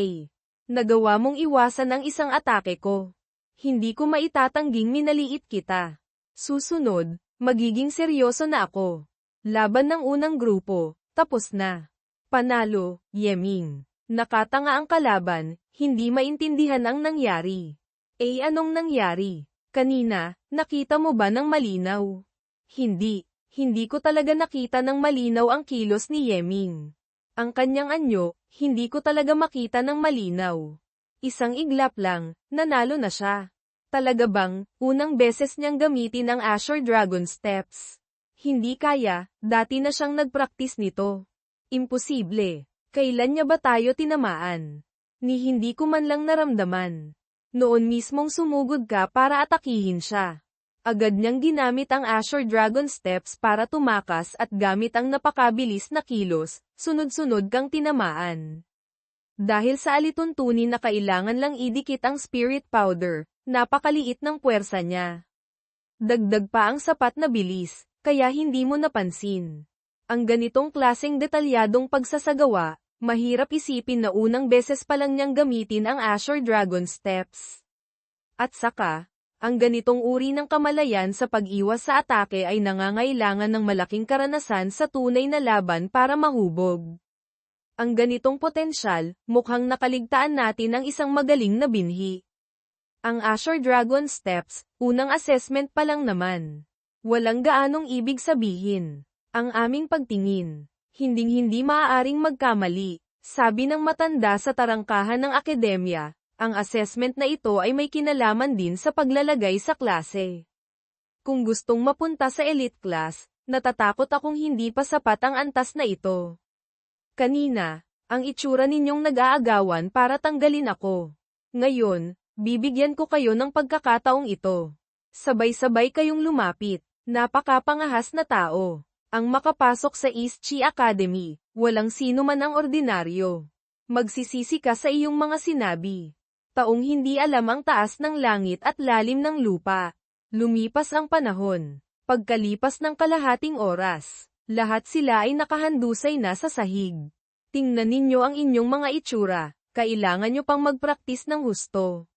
Nagawa mong iwasan ang isang atake ko. Hindi ko maitatangging minaliit kita. Susunod, magiging seryoso na ako. Laban ng unang grupo, tapos na. Panalo, Yeming. Nakatanga ang kalaban, hindi maintindihan ang nangyari. Anong nangyari? Kanina, nakita mo ba ng malinaw? Hindi ko talaga nakita ng malinaw ang kilos ni Yeming. Ang kanyang anyo, hindi ko talaga makita ng malinaw. Isang iglap lang, nanalo na siya. Talaga bang, unang beses niyang gamitin ang Azure Dragon Steps? Hindi kaya, dati na siyang nagpraktis nito. Imposible. Kailan niya ba tayo tinamaan? Ni hindi ko man lang naramdaman. Noon mismong sumugod ka para atakihin siya. Agad niyang ginamit ang Azure Dragon Steps para tumakas at gamit ang napakabilis na kilos, sunod-sunod kang tinamaan. Dahil sa alituntunin na kailangan lang idikit ang Spirit Powder, napakaliit ng puwersa niya. Dagdag pa ang sapat na bilis, kaya hindi mo napansin. Ang ganitong klaseng detalyadong pagsasagawa, mahirap isipin na unang beses pa lang niyang gamitin ang Azure Dragon Steps. At saka, Ang ganitong uri ng kamalayan sa pag-iwas sa atake ay nangangailangan ng malaking karanasan sa tunay na laban para mahubog. Ang ganitong potensyal, mukhang nakaligtaan natin ang isang magaling na binhi. Ang Azure Dragon Steps, unang assessment pa lang naman. Walang gaanong ibig sabihin. Ang aming pagtingin, hinding-hindi maaaring magkamali, sabi ng matanda sa tarangkahan ng akademya. Ang assessment na ito ay may kinalaman din sa paglalagay sa klase. Kung gustong mapunta sa elite class, natatakot akong hindi pa sapat ang antas na ito. Kanina, ang itsura ninyong nag-aagawan para tanggalin ako. Ngayon, bibigyan ko kayo ng pagkakataong ito. Sabay-sabay kayong lumapit. Napakapangahas na tao. Ang makapasok sa East Chi Academy, walang sino man ang ordinaryo. Magsisisi ka sa iyong mga sinabi. Taong hindi alam ang taas ng langit at lalim ng lupa. Lumipas ang panahon. Pagkalipas ng kalahating oras, lahat sila ay nakahandusay na sa sahig. Tingnan ninyo ang inyong mga itsura, kailangan nyo pang magpraktis ng husto.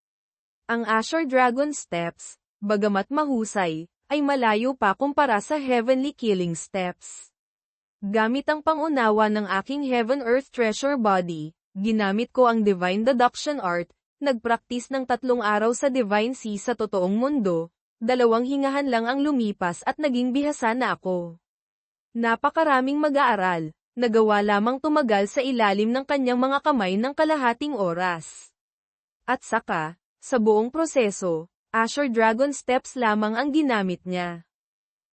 Ang Azure Dragon Steps, bagamat mahusay, ay malayo pa kumpara sa Heavenly Killing Steps. Gamit ang pangunawa ng aking Heaven-Earth Treasure Body, ginamit ko ang Divine Deduction Art, nagpraktis ng 3 araw sa Divine Sea sa totoong mundo, 2 hingahan lang ang lumipas at naging bihasa na ako. Napakaraming mag-aaral, nagawa lamang tumagal sa ilalim ng kanyang mga kamay ng kalahating oras. At saka, sa buong proseso, Azure Dragon Steps lamang ang ginamit niya.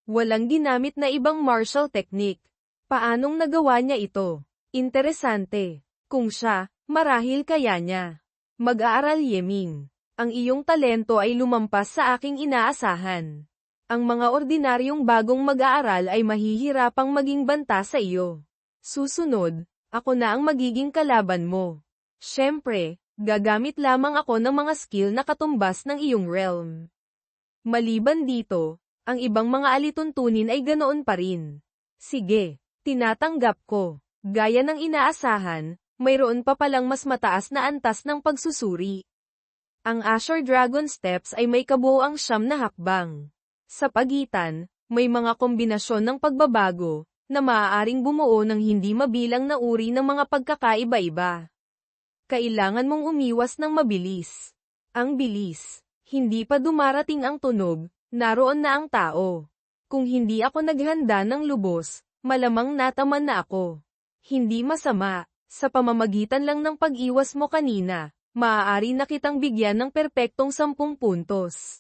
Walang ginamit na ibang martial technique. Paanong nagawa niya ito? Interesante. Kung siya, marahil kaya niya. Mag-aaral Yeming. Ang iyong talento ay lumampas sa aking inaasahan. Ang mga ordinaryong bagong mag-aaral ay mahihirapang maging banta sa iyo. Susunod, ako na ang magiging kalaban mo. Siyempre, gagamit lamang ako ng mga skill na katumbas ng iyong realm. Maliban dito, ang ibang mga alituntunin ay ganoon pa rin. Sige, tinatanggap ko. Gaya ng inaasahan, mayroon pa palang mas mataas na antas ng pagsusuri. Ang Azure Dragon Steps ay may kabuoang 9 na hakbang. Sa pagitan, may mga kombinasyon ng pagbabago, na maaaring bumuo ng hindi mabilang na uri ng mga pagkakaiba-iba. Kailangan mong umiwas ng mabilis. Ang bilis. Hindi pa dumarating ang tunog, naroon na ang tao. Kung hindi ako naghanda ng lubos, malamang nataman na ako. Hindi masama. Sa pamamagitan lang ng pag-iwas mo kanina, maaari na kitang bigyan ng perpektong 10 puntos.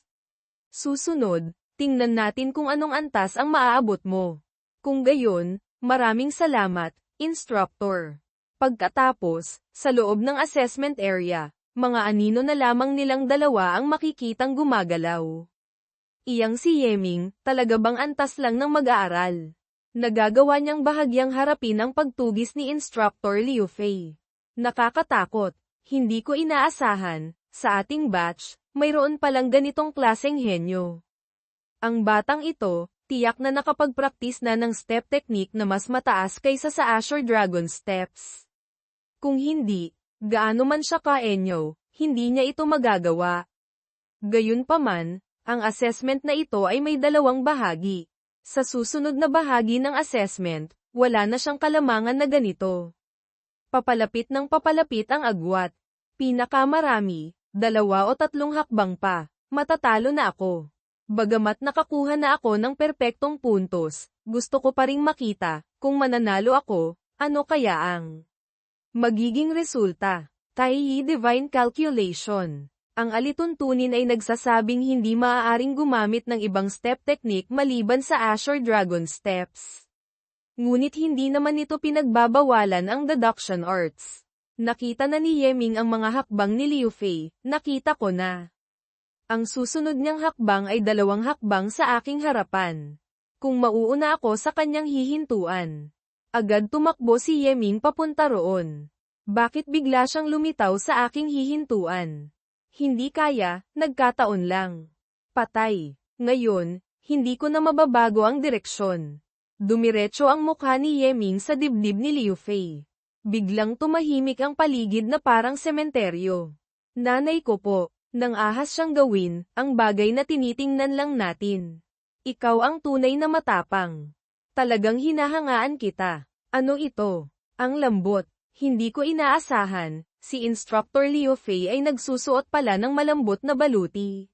Susunod, tingnan natin kung anong antas ang maaabot mo. Kung gayon, maraming salamat, instructor. Pagkatapos, sa loob ng assessment area, mga anino na lamang nilang 2 ang makikitang gumagalaw. Iyang si Yeming, talaga bang antas lang ng mag-aaral? Nagagawa niyang bahagyang harapin ang pagtugis ni Instructor Liu Fei. Nakakatakot, hindi ko inaasahan, sa ating batch, mayroon palang ganitong klaseng henyo. Ang batang ito, tiyak na nakapagpraktis na ng step technique na mas mataas kaysa sa Azure Dragon Steps. Kung hindi, gaano man siya ka-enyo, hindi niya ito magagawa. Gayunpaman, ang assessment na ito ay may 2 bahagi. Sa susunod na bahagi ng assessment, wala na siyang kalamangan na ganito. Papalapit ng papalapit ang agwat. Pinakamarami, 2 o 3 hakbang pa, matatalo na ako. Bagamat nakakuha na ako ng perpektong puntos, gusto ko pa ring makita, kung mananalo ako, ano kaya ang magiging resulta. Tai Divine Calculation. Ang alituntunin ay nagsasabing hindi maaaring gumamit ng ibang step technique maliban sa Azure Dragon Steps. Ngunit hindi naman ito pinagbabawalan ang deduction arts. Nakita na ni Yeming ang mga hakbang ni Liu Fei, nakita ko na. Ang susunod niyang hakbang ay 2 hakbang sa aking harapan. Kung mauuna ako sa kanyang hihintuan, agad tumakbo si Yeming papunta roon. Bakit bigla siyang lumitaw sa aking hihintuan? Hindi kaya, nagkataon lang. Patay. Ngayon, hindi ko na mababago ang direksyon. Dumiretso ang mukha ni Yeming sa dibdib ni Liu Fei. Biglang tumahimik ang paligid na parang sementeryo. Nanay ko po, Nang ahas siyang gawin, ang bagay na tinitingnan lang natin. Ikaw ang tunay na matapang. Talagang hinahangaan kita. Ano ito? Ang lambot. Hindi ko inaasahan, si Instructor Leo Fei ay nagsusuot pala ng malambot na baluti.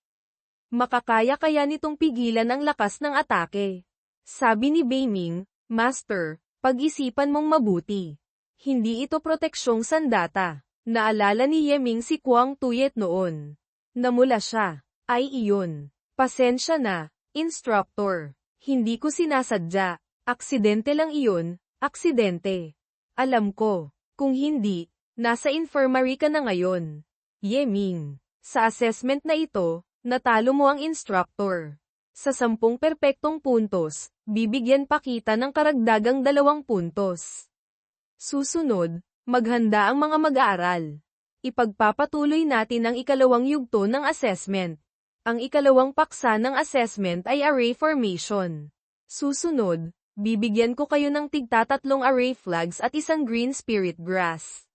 Makakaya kaya nitong pigilan ang lakas ng atake. Sabi ni Beiming, Master, pag-isipan mong mabuti. Hindi ito proteksyong sandata. Naalala ni Yeming si Kwang Tuyet noon. Namula siya. Ay iyon. Pasensya na, Instructor. Hindi ko sinasadya. Aksidente lang iyon, aksidente. Alam ko. Kung hindi, nasa infirmary ka na ngayon. Yeming. Sa assessment na ito, natalo mo ang instructor. Sa 10 perpektong puntos, bibigyan pa kita ng karagdagang 2 puntos. Susunod, maghanda ang mga mag-aaral. Ipagpapatuloy natin ang ikalawang yugto ng assessment. Ang ikalawang paksa ng assessment ay array formation. Susunod, bibigyan ko kayo ng tigtatatlong array flags at isang green spirit grass.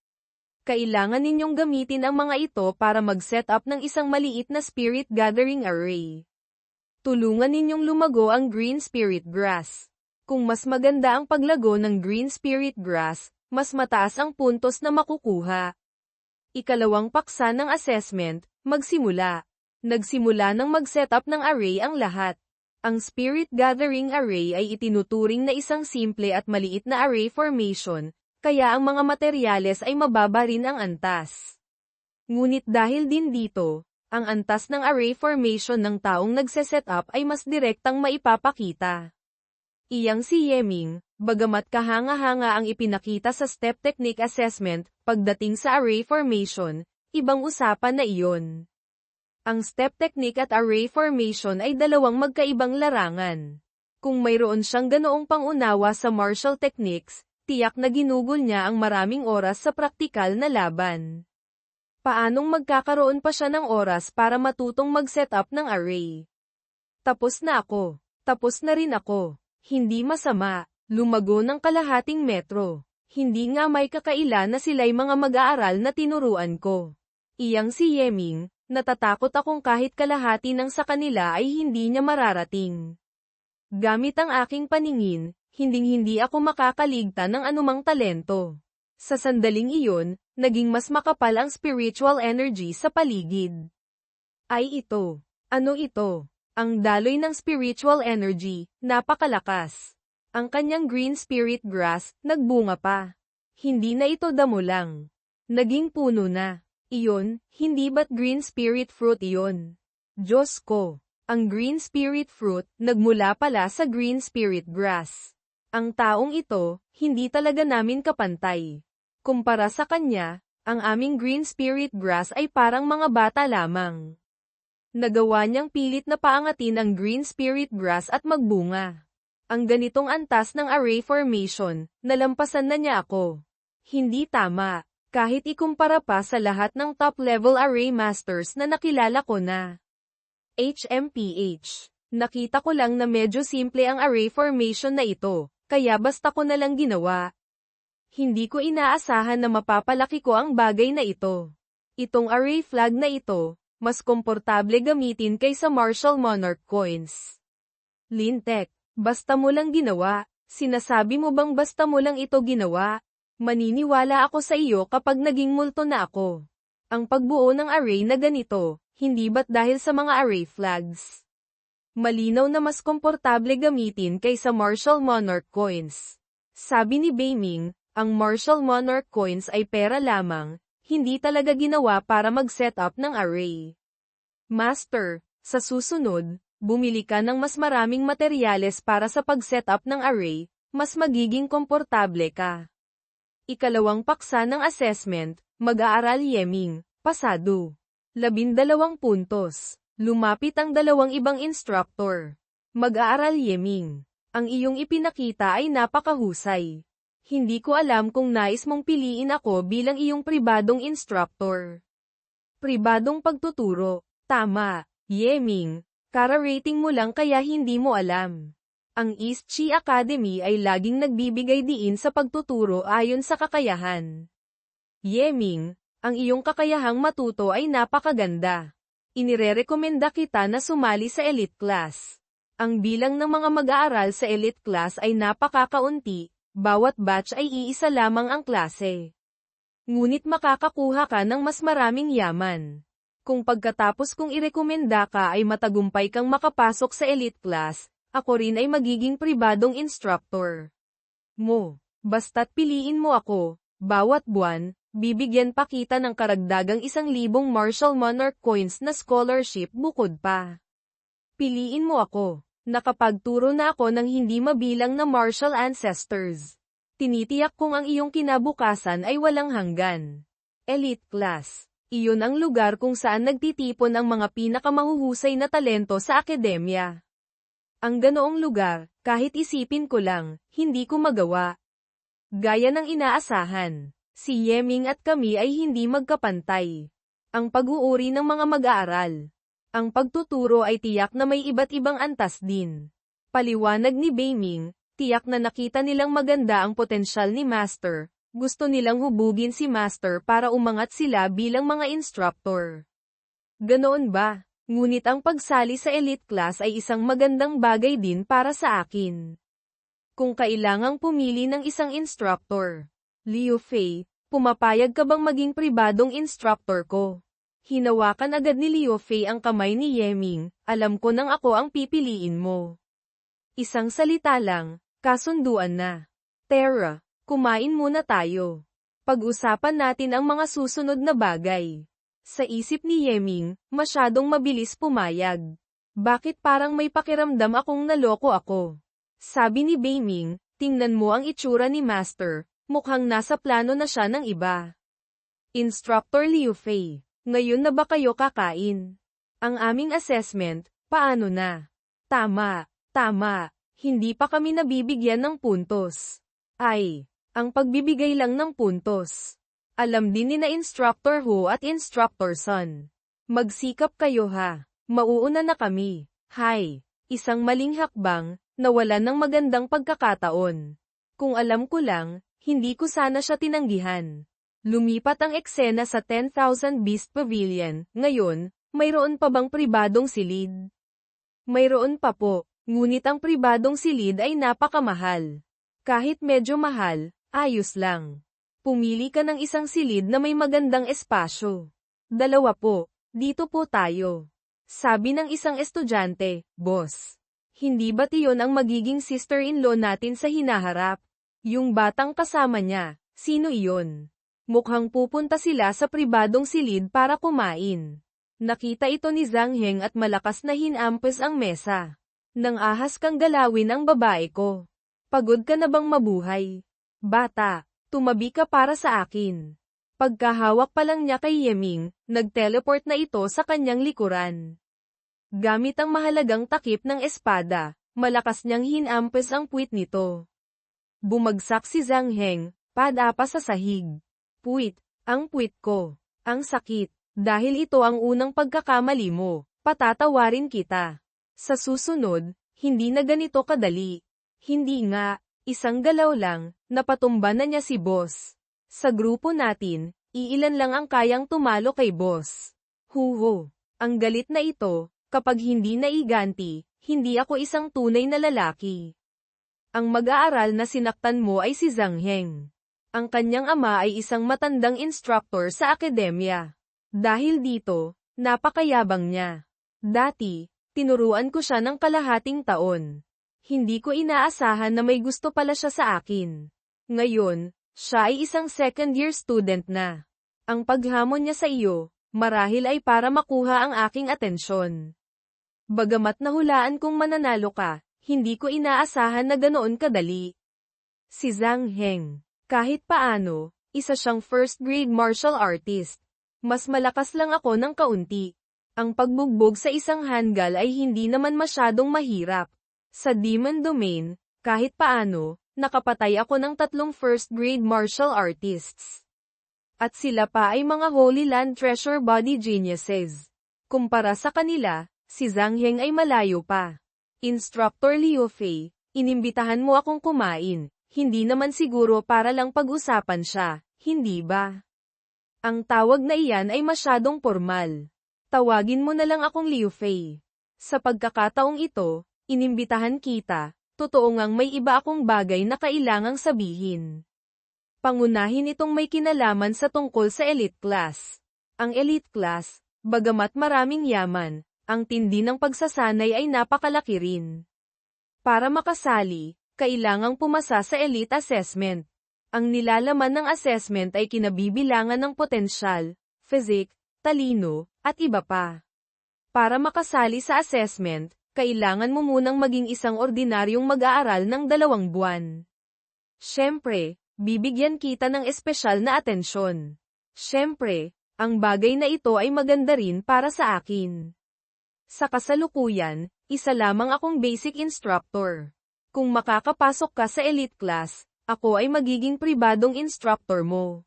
Kailangan ninyong gamitin ang mga ito para mag-set up ng isang maliit na spirit gathering array. Tulungan ninyong lumago ang green spirit grass. Kung mas maganda ang paglago ng green spirit grass, mas mataas ang puntos na makukuha. Ikalawang paksa ng assessment, magsimula. Nagsimula ng mag-set up ng array ang lahat. Ang Spirit Gathering Array ay itinuturing na isang simple at maliit na array formation, kaya ang mga materyales ay mababa rin ang antas. Ngunit dahil din dito, ang antas ng array formation ng taong nagse-set up ay mas direktang maipapakita. Iyang si Yeming, bagamat kahanga-hanga ang ipinakita sa step technique assessment, pagdating sa array formation, ibang usapan na iyon. Ang step technique at array formation ay dalawang magkaibang larangan. Kung mayroon siyang ganoong pangunawa sa martial techniques, tiyak na ginugol niya ang maraming oras sa praktikal na laban. Paanong magkakaroon pa siya ng oras para matutong mag-set up ng array? Tapos na ako. Tapos na rin ako. Hindi masama. Lumago ng kalahating metro. Hindi nga may kakaila na sila'y mga mag-aaral na tinuruan ko. Iyang si Yeming, natatakot akong kahit kalahati ng sa kanila ay hindi niya mararating. Gamit ang aking paningin, hinding-hindi ako makakaligtan ng anumang talento. Sa sandaling iyon, naging mas makapal ang spiritual energy sa paligid. Ay ito. Ano ito? Ang daloy ng spiritual energy, napakalakas. Ang kanyang green spirit grass, nagbunga pa. Hindi na ito damo lang. Naging puno na. Iyon, hindi ba't green spirit fruit iyon? Diyos ko, ang green spirit fruit, nagmula pala sa green spirit grass. Ang taong ito, hindi talaga namin kapantay. Kumpara sa kanya, ang aming green spirit grass ay parang mga bata lamang. Nagawa niyang pilit na paangatin ang green spirit grass at magbunga. Ang ganitong antas ng array formation, nalampasan na niya ako. Hindi tama. Kahit ikumpara pa sa lahat ng top-level array masters na nakilala ko na. HMPH. Nakita ko lang na medyo simple ang array formation na ito, kaya basta ko na lang ginawa. Hindi ko inaasahan na mapapalaki ko ang bagay na ito. Itong array flag na ito, mas komportable gamitin kaysa Martial Monarch coins. Lintek, basta mo lang ginawa. Sinasabi mo bang basta mo lang ito ginawa? Maniniwala ako sa iyo kapag naging multo na ako. Ang pagbuo ng array na ganito, hindi ba't dahil sa mga array flags? Malinaw na mas komportable gamitin kaysa Martial Monarch coins. Sabi ni Beiming, ang Martial Monarch coins ay pera lamang, hindi talaga ginawa para mag-set up ng array. Master, sa susunod, bumili ka ng mas maraming materyales para sa pag-set up ng array, mas magiging komportable ka. Ikalawang paksa ng assessment, mag-aaral Yeming, pasado. 12 puntos. Lumapit ang 2 ibang instructor. Mag-aaral Yeming. Ang iyong ipinakita ay napakahusay. Hindi ko alam kung nais mong piliin ako bilang iyong pribadong instructor. Pribadong pagtuturo. Tama, Yeming. Kara-rating mo lang kaya hindi mo alam. Ang East Chi Academy ay laging nagbibigay diin sa pagtuturo ayon sa kakayahan. Yeming, ang iyong kakayahang matuto ay napakaganda. Inirerekomenda kita na sumali sa elite class. Ang bilang ng mga mag-aaral sa elite class ay napakakaunti, bawat batch ay iisa lamang ang klase. Ngunit makakakuha ka ng mas maraming yaman. Kung pagkatapos kong irekomenda ka ay matagumpay kang makapasok sa elite class, ako rin ay magiging pribadong instructor mo. Basta't piliin mo ako, bawat buwan, bibigyan pa kita ng karagdagang 1,000 Marshall Monarch coins na scholarship bukod pa. Piliin mo ako. Nakapagturo na ako ng hindi mabilang na martial ancestors. Tinitiyak kong ang iyong kinabukasan ay walang hanggan. Elite class. Iyon ang lugar kung saan nagtitipon ang mga pinakamahuhusay na talento sa akademya. Ang ganoong lugar, kahit isipin ko lang, hindi ko magawa. Gaya ng inaasahan, si Yeming at kami ay hindi magkapantay. Ang pag-uuri ng mga mag-aaral. Ang pagtuturo ay tiyak na may iba't ibang antas din. Paliwanag ni Beiming, tiyak na nakita nilang maganda ang potensyal ni Master, gusto nilang hubugin si Master para umangat sila bilang mga instructor. Ganoon ba? Ngunit ang pagsali sa elite class ay isang magandang bagay din para sa akin. Kung kailangang pumili ng isang instructor, Liu Fei, pumapayag ka bang maging pribadong instructor ko? Hinawakan agad ni Liu Fei ang kamay ni Yeming, alam ko nang ako ang pipiliin mo. Isang salita lang, kasunduan na. Tara, kumain muna tayo. Pag-usapan natin ang mga susunod na bagay. Sa isip ni Yeming, masyadong mabilis pumayag. Bakit parang may pakiramdam akong naloko ako? Sabi ni Beiming, tingnan mo ang itsura ni Master, mukhang nasa plano na siya ng iba. Instructor Liu Fei. Ngayon na ba kayo kakain? Ang aming assessment, paano na? Tama, hindi pa kami nabibigyan ng puntos. Ay, ang pagbibigay lang ng puntos. Alam din ni na Instructor Hu at Instructor Sun. Magsikap kayo ha, mauuna na kami. Hay, isang maling hakbang, nawalan ng magandang pagkakataon. Kung alam ko lang, hindi ko sana siya tinanggihan. Lumipat ang eksena sa 10,000 Beast Pavilion. Ngayon, mayroon pa bang pribadong silid? Mayroon pa po, ngunit ang pribadong silid ay napakamahal. Kahit medyo mahal, ayos lang. Pumili ka ng isang silid na may magandang espasyo. 2 po, dito po tayo. Sabi ng isang estudyante, boss. Hindi ba't iyon ang magiging sister-in-law natin sa hinaharap? Yung batang kasama niya, sino iyon? Mukhang pupunta sila sa pribadong silid para kumain. Nakita ito ni Zhang Heng at malakas na hinampas ang mesa. Nang ahas kang galawin ang babae ko. Pagod ka na bang mabuhay? Bata, tumabi ka para sa akin. Pagkahawak pa lang niya kay Yeming, nag-teleport na ito sa kanyang likuran. Gamit ang mahalagang takip ng espada, malakas niyang hinampas ang puwit nito. Bumagsak si Zhang Heng, padapa sa sahig. Puwit, ang puwit ko. Ang sakit. Dahil ito ang unang pagkakamali mo, patatawarin kita. Sa susunod, hindi na ganito kadali. Hindi nga, isang galaw lang, napatumba na niya si boss. Sa grupo natin, iilan lang ang kayang tumalo kay boss. Huho. Ang galit na ito, kapag hindi naiganti, hindi ako isang tunay na lalaki. Ang mag-aaral na sinaktan mo ay si Zhang Heng. Ang kanyang ama ay isang matandang instructor sa akademya. Dahil dito, napakayabang niya. Dati, tinuruan ko siya ng kalahating taon. Hindi ko inaasahan na may gusto pala siya sa akin. Ngayon, siya ay isang second-year student na. Ang paghamon niya sa iyo, marahil ay para makuha ang aking atensyon. Bagamat nahulaan kong mananalo ka, hindi ko inaasahan na ganoon kadali. Si Zhang Heng. Kahit paano, isa siyang first-grade martial artist. Mas malakas lang ako ng kaunti. Ang pagbugbog sa isang hangul ay hindi naman masyadong mahirap. Sa Demon Domain, kahit paano, nakapatay ako ng 3 first-grade martial artists. At sila pa ay mga Holy Land Treasure Body Geniuses. Kumpara sa kanila, si Zhang Heng ay malayo pa. Instructor Liu Fei, inimbitahan mo akong kumain. Hindi naman siguro para lang pag-usapan siya, hindi ba? Ang tawag na iyan ay masyadong formal. Tawagin mo na lang akong Liu Fei. Sa pagkakataong ito, inimbitahan kita, totoo ngang may iba akong bagay na kailangang sabihin. Pangunahin itong may kinalaman sa tungkol sa elite class. Ang elite class, bagamat maraming yaman, ang tindi ng pagsasanay ay napakalaki rin. Para makasali, kailangang pumasa sa elite assessment. Ang nilalaman ng assessment ay kinabibilangan ng potensyal, physique, talino, at iba pa. Para makasali sa assessment, kailangan mo munang maging isang ordinaryong mag-aaral ng 2 buwan. Siyempre, bibigyan kita ng espesyal na atensyon. Siyempre, ang bagay na ito ay maganda rin para sa akin. Sa kasalukuyan, isa lamang akong basic instructor. Kung makakapasok ka sa elite class, ako ay magiging pribadong instructor mo.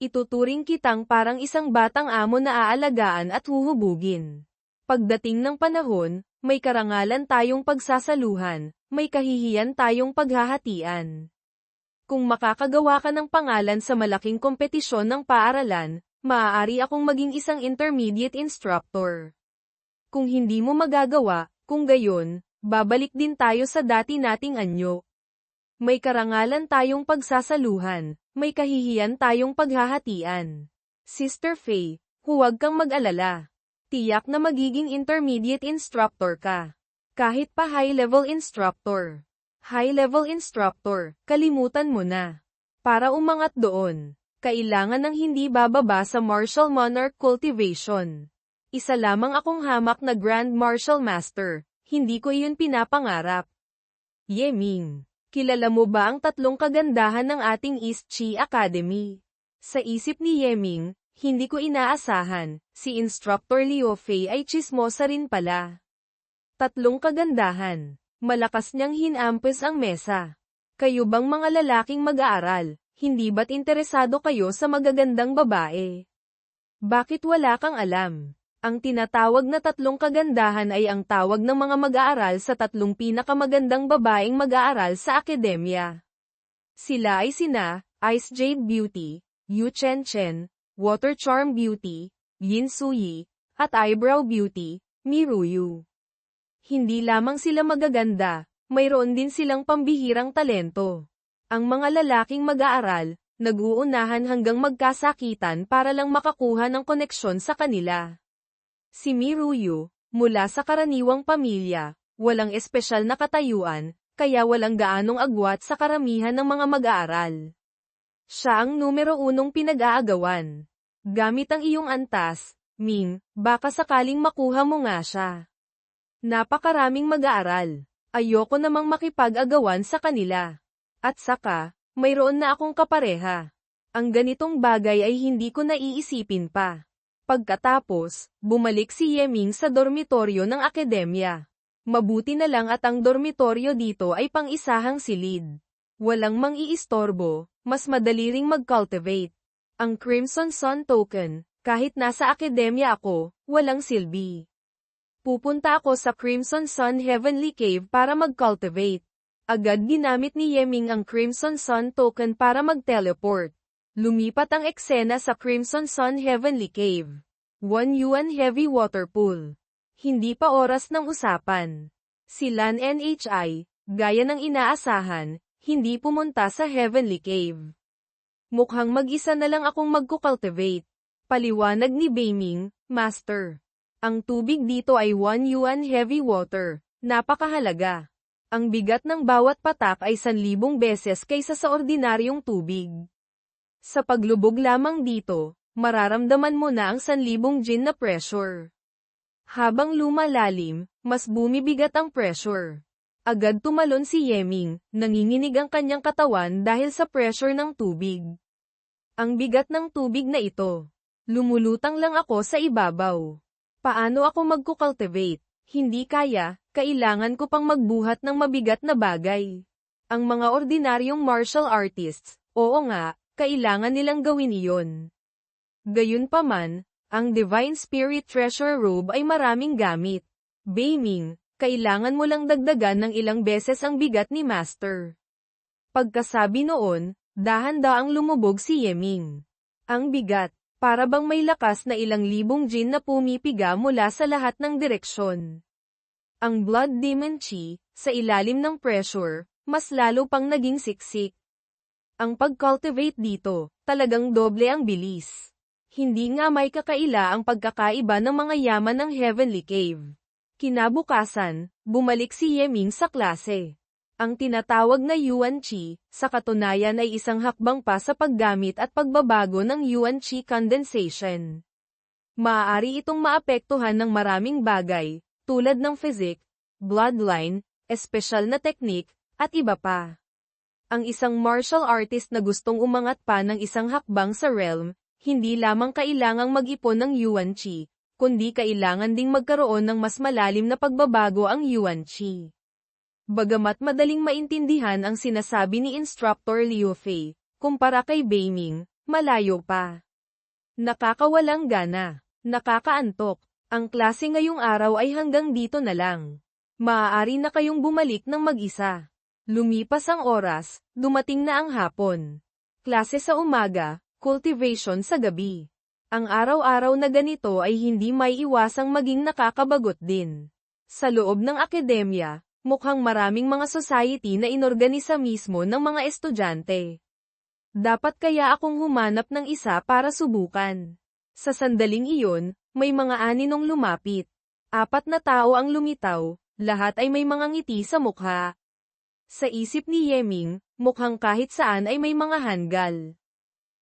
Ituturing kitang parang isang batang amo na aalagaan at huhubugin. Pagdating ng panahon, may karangalan tayong pagsasaluhan, may kahihiyan tayong paghahatian. Kung makakagawa ka ng pangalan sa malaking kompetisyon ng paaralan, maaari akong maging isang intermediate instructor. Kung hindi mo magagawa, kung gayon, babalik din tayo sa dati nating anyo. May karangalan tayong pagsasaluhan, may kahihiyan tayong paghahatian. Sister Faye, huwag kang mag-alala. Tiyak na magiging intermediate instructor ka. Kahit pa high-level instructor. High-level instructor, kalimutan mo na. Para umangat doon, kailangan ng hindi bababa sa Martial Monarch Cultivation. Isa lamang akong hamak na Grand Martial Master, hindi ko iyon pinapangarap. Yeming. Kilala mo ba ang 3 kagandahan ng ating East Chi Academy? Sa isip ni Yeming, hindi ko inaasahan, si Instructor Liu Fei ay tsismosa rin pala. 3 kagandahan. Malakas niyang hinampes ang mesa. Kayo bang mga lalaking mag-aaral, hindi ba't interesado kayo sa magagandang babae? Bakit wala kang alam? Ang tinatawag na 3 kagandahan ay ang tawag ng mga mag-aaral sa 3 pinakamagandang babaeng mag-aaral sa akademya. Sila ay sina, Ice Jade Beauty, Yu Chen Chen, Water Charm Beauty, Yin Suyi, at Eyebrow Beauty, Miruyu. Hindi lamang sila magaganda, mayroon din silang pambihirang talento. Ang mga lalaking mag-aaral, nag-uunahan hanggang magkasakitan para lang makakuha ng koneksyon sa kanila. Si Miruyu, mula sa karaniwang pamilya, walang espesyal na katayuan, kaya walang gaanong agwat sa karamihan ng mga mag-aaral. Siya ang numero 1 pinag-aagawan. Gamit ang iyong antas, Ming, baka sakaling makuha mo nga siya. Napakaraming mag-aaral. Ayoko namang makipag-agawan sa kanila. At saka, mayroon na akong kapareha. Ang ganitong bagay ay hindi ko naiisipin pa. Pagkatapos, bumalik si Yeming sa dormitoryo ng akademya. Mabuti na lang at ang dormitoryo dito ay pang-isahang silid. Walang mang-iistorbo, mas madali ring mag-cultivate. Ang Crimson Sun Token, kahit nasa akademya ako, walang silbi. Pupunta ako sa Crimson Sun Heavenly Cave para mag-cultivate. Agad ginamit ni Yeming ang Crimson Sun Token para mag-teleport. Lumipat ang eksena sa Crimson Sun Heavenly Cave. 1 yuan heavy water pool. Hindi pa oras ng usapan. Si Lan Nhi, gaya ng inaasahan, hindi pumunta sa Heavenly Cave. Mukhang mag-isa na lang akong magkukultivate. Paliwanag ni Beiming, Master. Ang tubig dito ay 1 yuan heavy water. Napakahalaga. Ang bigat ng bawat patak ay 1,000 beses kaysa sa ordinaryong tubig. Sa paglubog lamang dito, mararamdaman mo na ang 1,000 jin na pressure. Habang lumalalim, mas bumibigat ang pressure. Agad tumalon si Yeming, nanginginig ang kanyang katawan dahil sa pressure ng tubig. Ang bigat ng tubig na ito. Lumulutang lang ako sa ibabaw. Paano ako magkukultivate? Hindi kaya, kailangan ko pang magbuhat ng mabigat na bagay. Ang mga ordinaryong martial artists, oo nga, kailangan nilang gawin iyon. Gayunpaman, ang Divine Spirit Treasure Robe ay maraming gamit. Beiming, kailangan mo lang dagdagan ng ilang beses ang bigat ni Master. Pagkasabi noon, dahan-daang lumubog si Yeming. Ang bigat. Para bang may lakas na ilang libong jin na pumipiga mula sa lahat ng direksyon. Ang Blood Demon Chi, sa ilalim ng pressure, mas lalo pang naging siksik. Ang pag-cultivate dito, talagang doble ang bilis. Hindi nga may kakaila ang pagkakaiba ng mga yaman ng Heavenly Cave. Kinabukasan, bumalik si Yeming sa klase. Ang tinatawag na Yuan Chi, sa katunayan ay isang hakbang pa sa paggamit at pagbabago ng Yuan Chi condensation. Maaari itong maapektuhan ng maraming bagay, tulad ng physics, bloodline, espesyal na teknik, at iba pa. Ang isang martial artist na gustong umangat pa ng isang hakbang sa realm, hindi lamang kailangang mag-ipon ng Yuan Chi, kundi kailangan ding magkaroon ng mas malalim na pagbabago ang Yuan Chi. Bagamat madaling maintindihan ang sinasabi ni Instructor Liu Fei, kumpara kay Beiming, malayo pa. Nakakawalang gana, nakakaantok, ang klase ngayong araw ay hanggang dito na lang. Maaari na kayong bumalik ng mag-isa. Lumipas ang oras, dumating na ang hapon. Klase sa umaga, cultivation sa gabi. Ang araw-araw na ganito ay hindi may iwasang maging nakakabagot din. Sa loob ng akademya, mukhang maraming mga society na inorganisa mismo ng mga estudyante. Dapat kaya akong humanap ng isa para subukan. Sa sandaling iyon, may mga aninong lumapit. 4 na tao ang lumitaw, lahat ay may mga ngiti sa mukha. Sa isip ni Yeming, mukhang kahit saan ay may mga hanggal.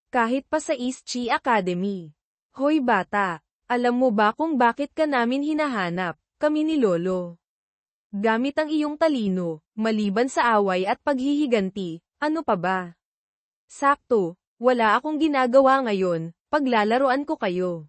Kahit pa sa East Chi Academy. Hoy bata, alam mo ba kung bakit ka namin hinahanap, kami ni Lolo? Gamit ang iyong talino, maliban sa away at paghihiganti, ano pa ba? Sakto, wala akong ginagawa ngayon, paglalaruan ko kayo.